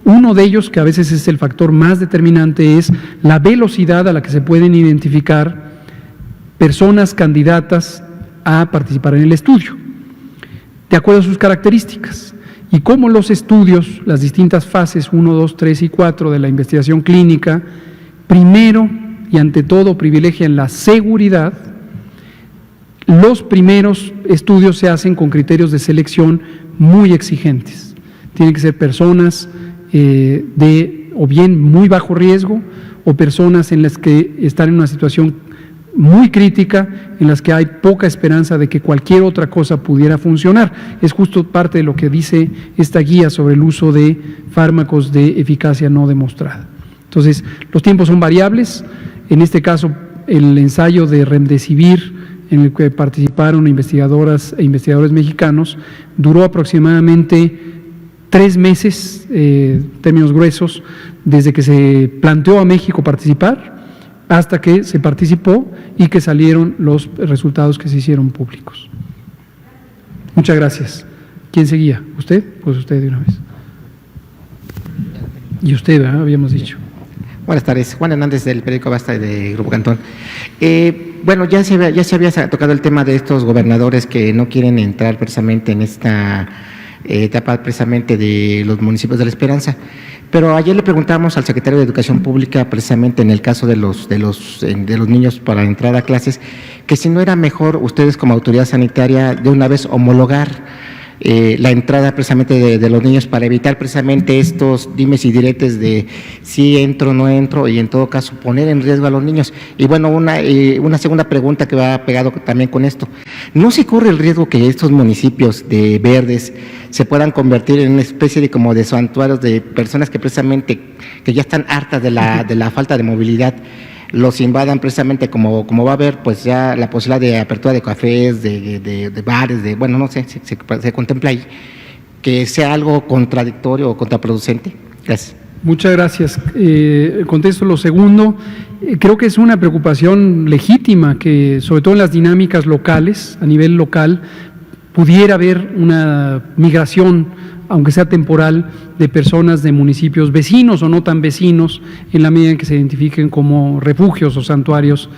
Uno de ellos, que a veces es el factor más determinante, es la velocidad a la que se pueden identificar personas candidatas a participar en el estudio, de acuerdo a sus características. Y cómo los estudios, las distintas fases 1, 2, 3 y 4 de la investigación clínica, primero y ante todo privilegian la seguridad. Los primeros estudios se hacen con criterios de selección muy exigentes. Tienen que ser personas o bien muy bajo riesgo, o personas en las que están en una situación muy crítica, en las que hay poca esperanza de que cualquier otra cosa pudiera funcionar. Es justo parte de lo que dice esta guía sobre el uso de fármacos de eficacia no demostrada. Entonces, los tiempos son variables. En este caso, el ensayo de Remdesivir, en el que participaron investigadoras e investigadores mexicanos, duró aproximadamente 3 meses, términos gruesos, desde que se planteó a México participar hasta que se participó y que salieron los resultados que se hicieron públicos. Muchas gracias. ¿Quién seguía? ¿Usted? Pues usted de una vez. Y usted, ¿verdad? Habíamos dicho. Buenas tardes, Juan Hernández del periódico Basta de Grupo Cantón. Bueno, ya se había tocado el tema de estos gobernadores que no quieren entrar precisamente en esta etapa precisamente de los municipios de La Esperanza. Pero ayer le preguntamos al secretario de Educación Pública, precisamente en el caso de los niños para entrar a clases, que si no era mejor ustedes como autoridad sanitaria de una vez homologar la entrada precisamente de los niños para evitar precisamente estos dimes y diretes de si entro o no entro, y en todo caso poner en riesgo a los niños. Y bueno, una segunda pregunta que va pegado también con esto. ¿No se corre el riesgo que estos municipios de verdes se puedan convertir en una especie de como de santuarios de personas que precisamente que ya están hartas de la falta de movilidad, los invadan precisamente como va a haber pues ya la posibilidad de apertura de cafés, de bares, bueno, no sé, se contempla ahí, que sea algo contradictorio o contraproducente? Gracias. Muchas gracias. Contesto lo segundo. Creo que es una preocupación legítima que, sobre todo en las dinámicas locales, a nivel local, pudiera haber una migración, aunque sea temporal, de personas de municipios vecinos o no tan vecinos, en la medida en que se identifiquen como refugios o santuarios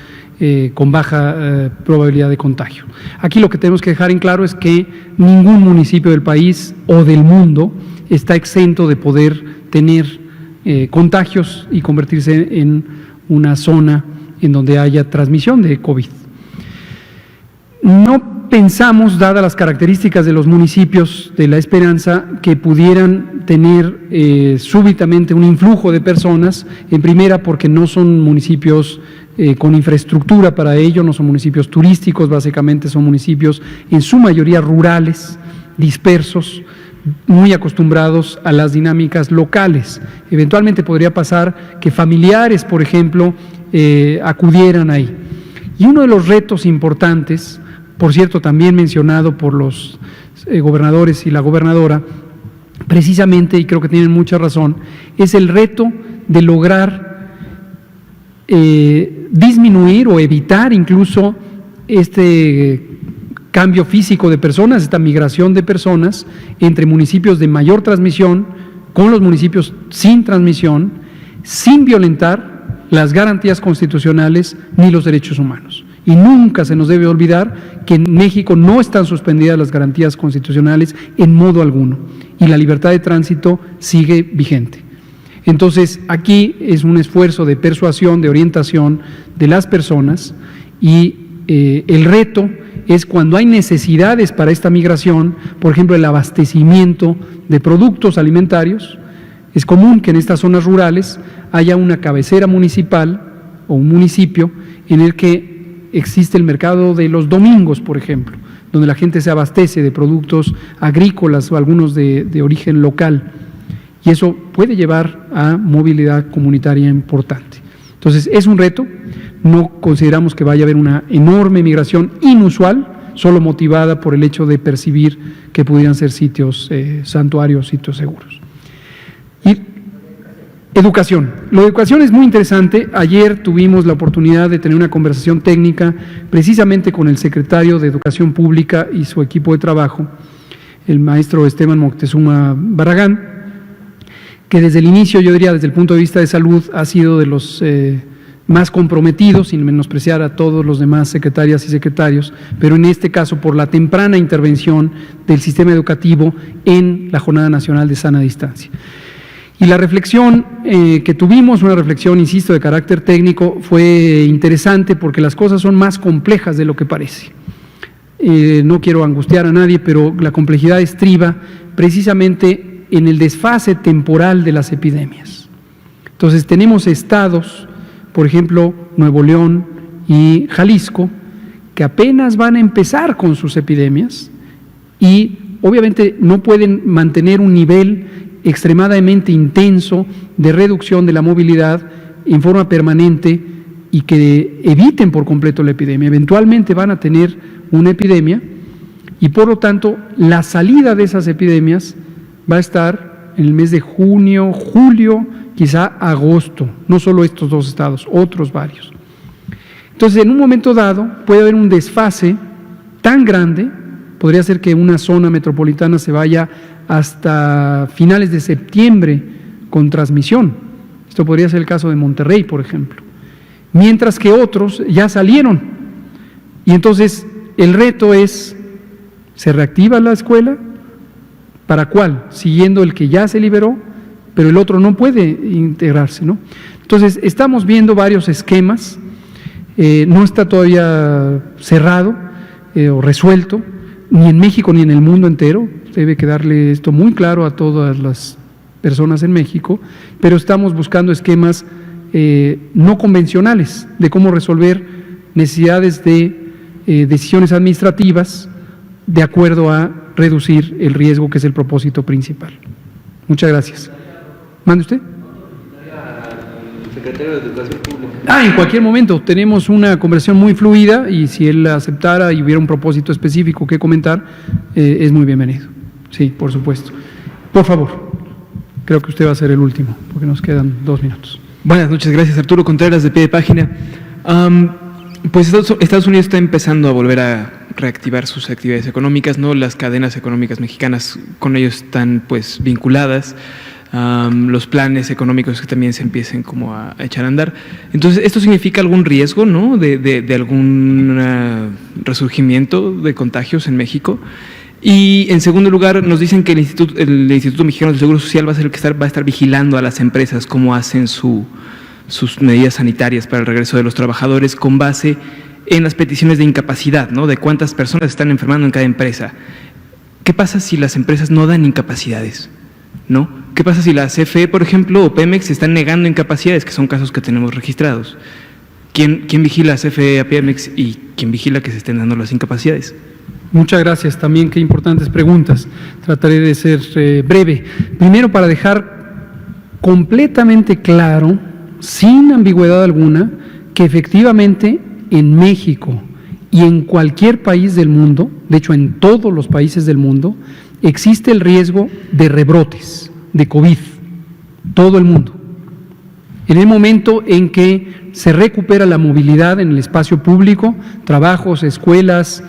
con baja probabilidad de contagio. Aquí lo que tenemos que dejar en claro es que ningún municipio del país o del mundo está exento de poder tener contagios y convertirse en una zona en donde haya transmisión de COVID. No pensamos, dadas las características de los municipios de La Esperanza, que pudieran tener súbitamente un influjo de personas, en primera porque no son municipios con infraestructura para ello, no son municipios turísticos, básicamente son municipios en su mayoría rurales, dispersos, muy acostumbrados a las dinámicas locales. Eventualmente podría pasar que familiares, por ejemplo, acudieran ahí. Y uno de los retos importantes, por cierto, también mencionado por los gobernadores y la gobernadora, precisamente, y creo que tienen mucha razón, es el reto de lograr disminuir o evitar incluso este cambio físico de personas, esta migración de personas entre municipios de mayor transmisión con los municipios sin transmisión, sin violentar las garantías constitucionales ni los derechos humanos. Y nunca se nos debe olvidar que en México no están suspendidas las garantías constitucionales en modo alguno y la libertad de tránsito sigue vigente. Entonces, aquí es un esfuerzo de persuasión, de orientación de las personas y el reto es cuando hay necesidades para esta migración, por ejemplo, el abastecimiento de productos alimentarios. Es común que en estas zonas rurales haya una cabecera municipal o un municipio en el que existe el mercado de los domingos, por ejemplo, donde la gente se abastece de productos agrícolas o algunos de origen local. Y eso puede llevar a movilidad comunitaria importante. Entonces, es un reto. No consideramos que vaya a haber una enorme migración inusual, solo motivada por el hecho de percibir que pudieran ser sitios santuarios, sitios seguros. Y educación. La educación es muy interesante. Ayer tuvimos la oportunidad de tener una conversación técnica precisamente con el secretario de Educación Pública y su equipo de trabajo, el maestro Esteban Moctezuma Barragán, que desde el inicio, yo diría desde el punto de vista de salud, ha sido de los más comprometidos, sin menospreciar a todos los demás secretarias y secretarios, pero en este caso por la temprana intervención del sistema educativo en la Jornada Nacional de Sana Distancia. Y la reflexión que tuvimos, una reflexión, insisto, de carácter técnico, fue interesante porque las cosas son más complejas de lo que parece. No quiero angustiar a nadie, pero la complejidad estriba precisamente en el desfase temporal de las epidemias. Entonces tenemos estados, por ejemplo, Nuevo León y Jalisco, que apenas van a empezar con sus epidemias y obviamente no pueden mantener un nivel extremadamente intenso de reducción de la movilidad en forma permanente y que eviten por completo la epidemia. Eventualmente van a tener una epidemia y por lo tanto la salida de esas epidemias va a estar en el mes de junio, julio, quizá agosto, no solo estos dos estados, otros varios. Entonces, en un momento dado puede haber un desfase tan grande, podría ser que una zona metropolitana se vaya hasta finales de septiembre con transmisión. Esto podría ser el caso de Monterrey, por ejemplo. Mientras que otros ya salieron. Y entonces el reto es, ¿se reactiva la escuela? ¿Para cuál? Siguiendo el que ya se liberó, pero el otro no puede integrarse, ¿no? Entonces, estamos viendo varios esquemas, no está todavía cerrado o resuelto, ni en México ni en el mundo entero, debe quedarle esto muy claro a todas las personas en México, pero estamos buscando esquemas no convencionales de cómo resolver necesidades de decisiones administrativas de acuerdo a reducir el riesgo, que es el propósito principal. Muchas gracias. ¿Mande usted? Secretario de Educación Pública. En cualquier momento, tenemos una conversación muy fluida y si él aceptara y hubiera un propósito específico que comentar, es muy bienvenido. Sí, por supuesto. Por favor, creo que usted va a ser el último, porque nos quedan 2 minutos. Buenas noches, gracias. Arturo Contreras, de Pie de Página. Pues Estados Unidos está empezando a volver a reactivar sus actividades económicas, ¿no? Las cadenas económicas mexicanas con ellos están pues vinculadas. Los planes económicos que también se empiecen como a echar a andar. Entonces, ¿esto significa algún riesgo, ¿no? de algún resurgimiento de contagios en México? Y en segundo lugar, nos dicen que el Instituto Mexicano del Seguro Social va a ser el que va a estar vigilando a las empresas cómo hacen sus medidas sanitarias para el regreso de los trabajadores con base en las peticiones de incapacidad, ¿no? De cuántas personas están enfermando en cada empresa. ¿Qué pasa si las empresas no dan incapacidades? ¿No? ¿Qué pasa si la CFE, por ejemplo, o Pemex están negando incapacidades, que son casos que tenemos registrados? ¿Quién vigila a CFE, a Pemex y quién vigila que se estén dando las incapacidades? Muchas gracias. También qué importantes preguntas. Trataré de ser breve. Primero, para dejar completamente claro, sin ambigüedad alguna, que efectivamente en México y en cualquier país del mundo, de hecho en todos los países del mundo, existe el riesgo de rebrotes de COVID, todo el mundo. En el momento en que se recupera la movilidad en el espacio público, trabajos, escuelas,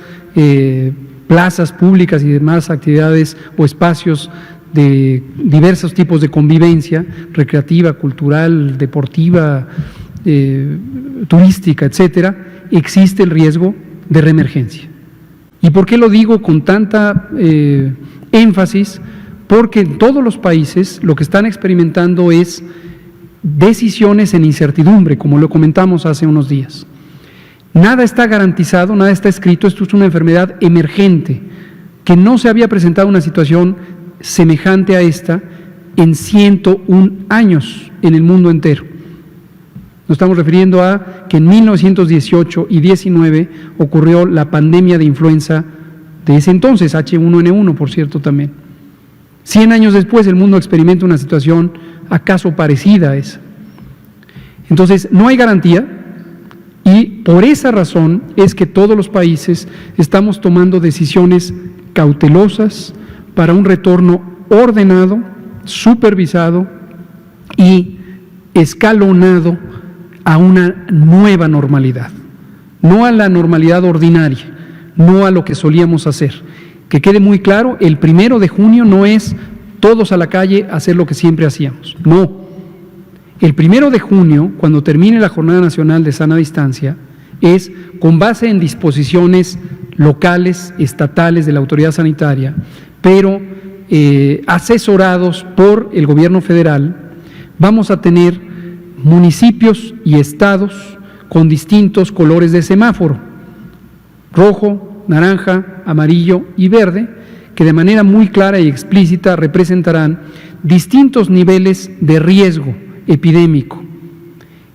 plazas públicas y demás actividades o espacios de diversos tipos de convivencia, recreativa, cultural, deportiva, turística, etcétera, existe el riesgo de reemergencia. ¿Y por qué lo digo con tanta énfasis? Porque en todos los países lo que están experimentando es decisiones en incertidumbre, como lo comentamos hace unos días. Nada está garantizado, nada está escrito, esto es una enfermedad emergente, que no se había presentado una situación semejante a esta en 101 años en el mundo entero. Nos estamos refiriendo a que en 1918 y 19 ocurrió la pandemia de influenza de ese entonces, H1N1, por cierto, también. 100 años después el mundo experimenta una situación acaso parecida a esa. Entonces, no hay garantía y por esa razón es que todos los países estamos tomando decisiones cautelosas para un retorno ordenado, supervisado y escalonado a una nueva normalidad, no a la normalidad ordinaria, no a lo que solíamos hacer. Que quede muy claro, el 1 de junio no es todos a la calle a hacer lo que siempre hacíamos, no. El 1 de junio, cuando termine la Jornada Nacional de Sana Distancia, es con base en disposiciones locales, estatales de la autoridad sanitaria, pero asesorados por el gobierno federal, vamos a tener municipios y estados con distintos colores de semáforo, rojo, naranja, amarillo y verde, que de manera muy clara y explícita representarán distintos niveles de riesgo epidémico.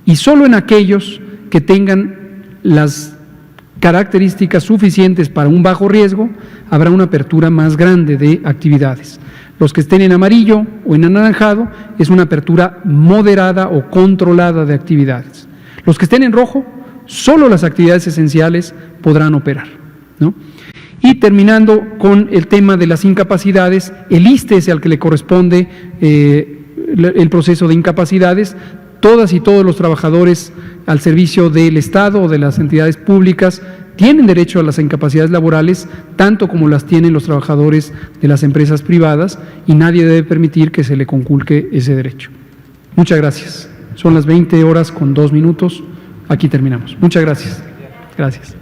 Y solo en aquellos que tengan las características suficientes para un bajo riesgo, habrá una apertura más grande de actividades. Los que estén en amarillo o en anaranjado es una apertura moderada o controlada de actividades. Los que estén en rojo, solo las actividades esenciales podrán operar, ¿no? Y terminando con el tema de las incapacidades, el ISSSTE es al que le corresponde el proceso de incapacidades. Todas y todos los trabajadores al servicio del Estado o de las entidades públicas tienen derecho a las incapacidades laborales, tanto como las tienen los trabajadores de las empresas privadas, y nadie debe permitir que se le conculque ese derecho. Muchas gracias. Son las 20 horas con 2 minutos. Aquí terminamos. Muchas gracias. Gracias.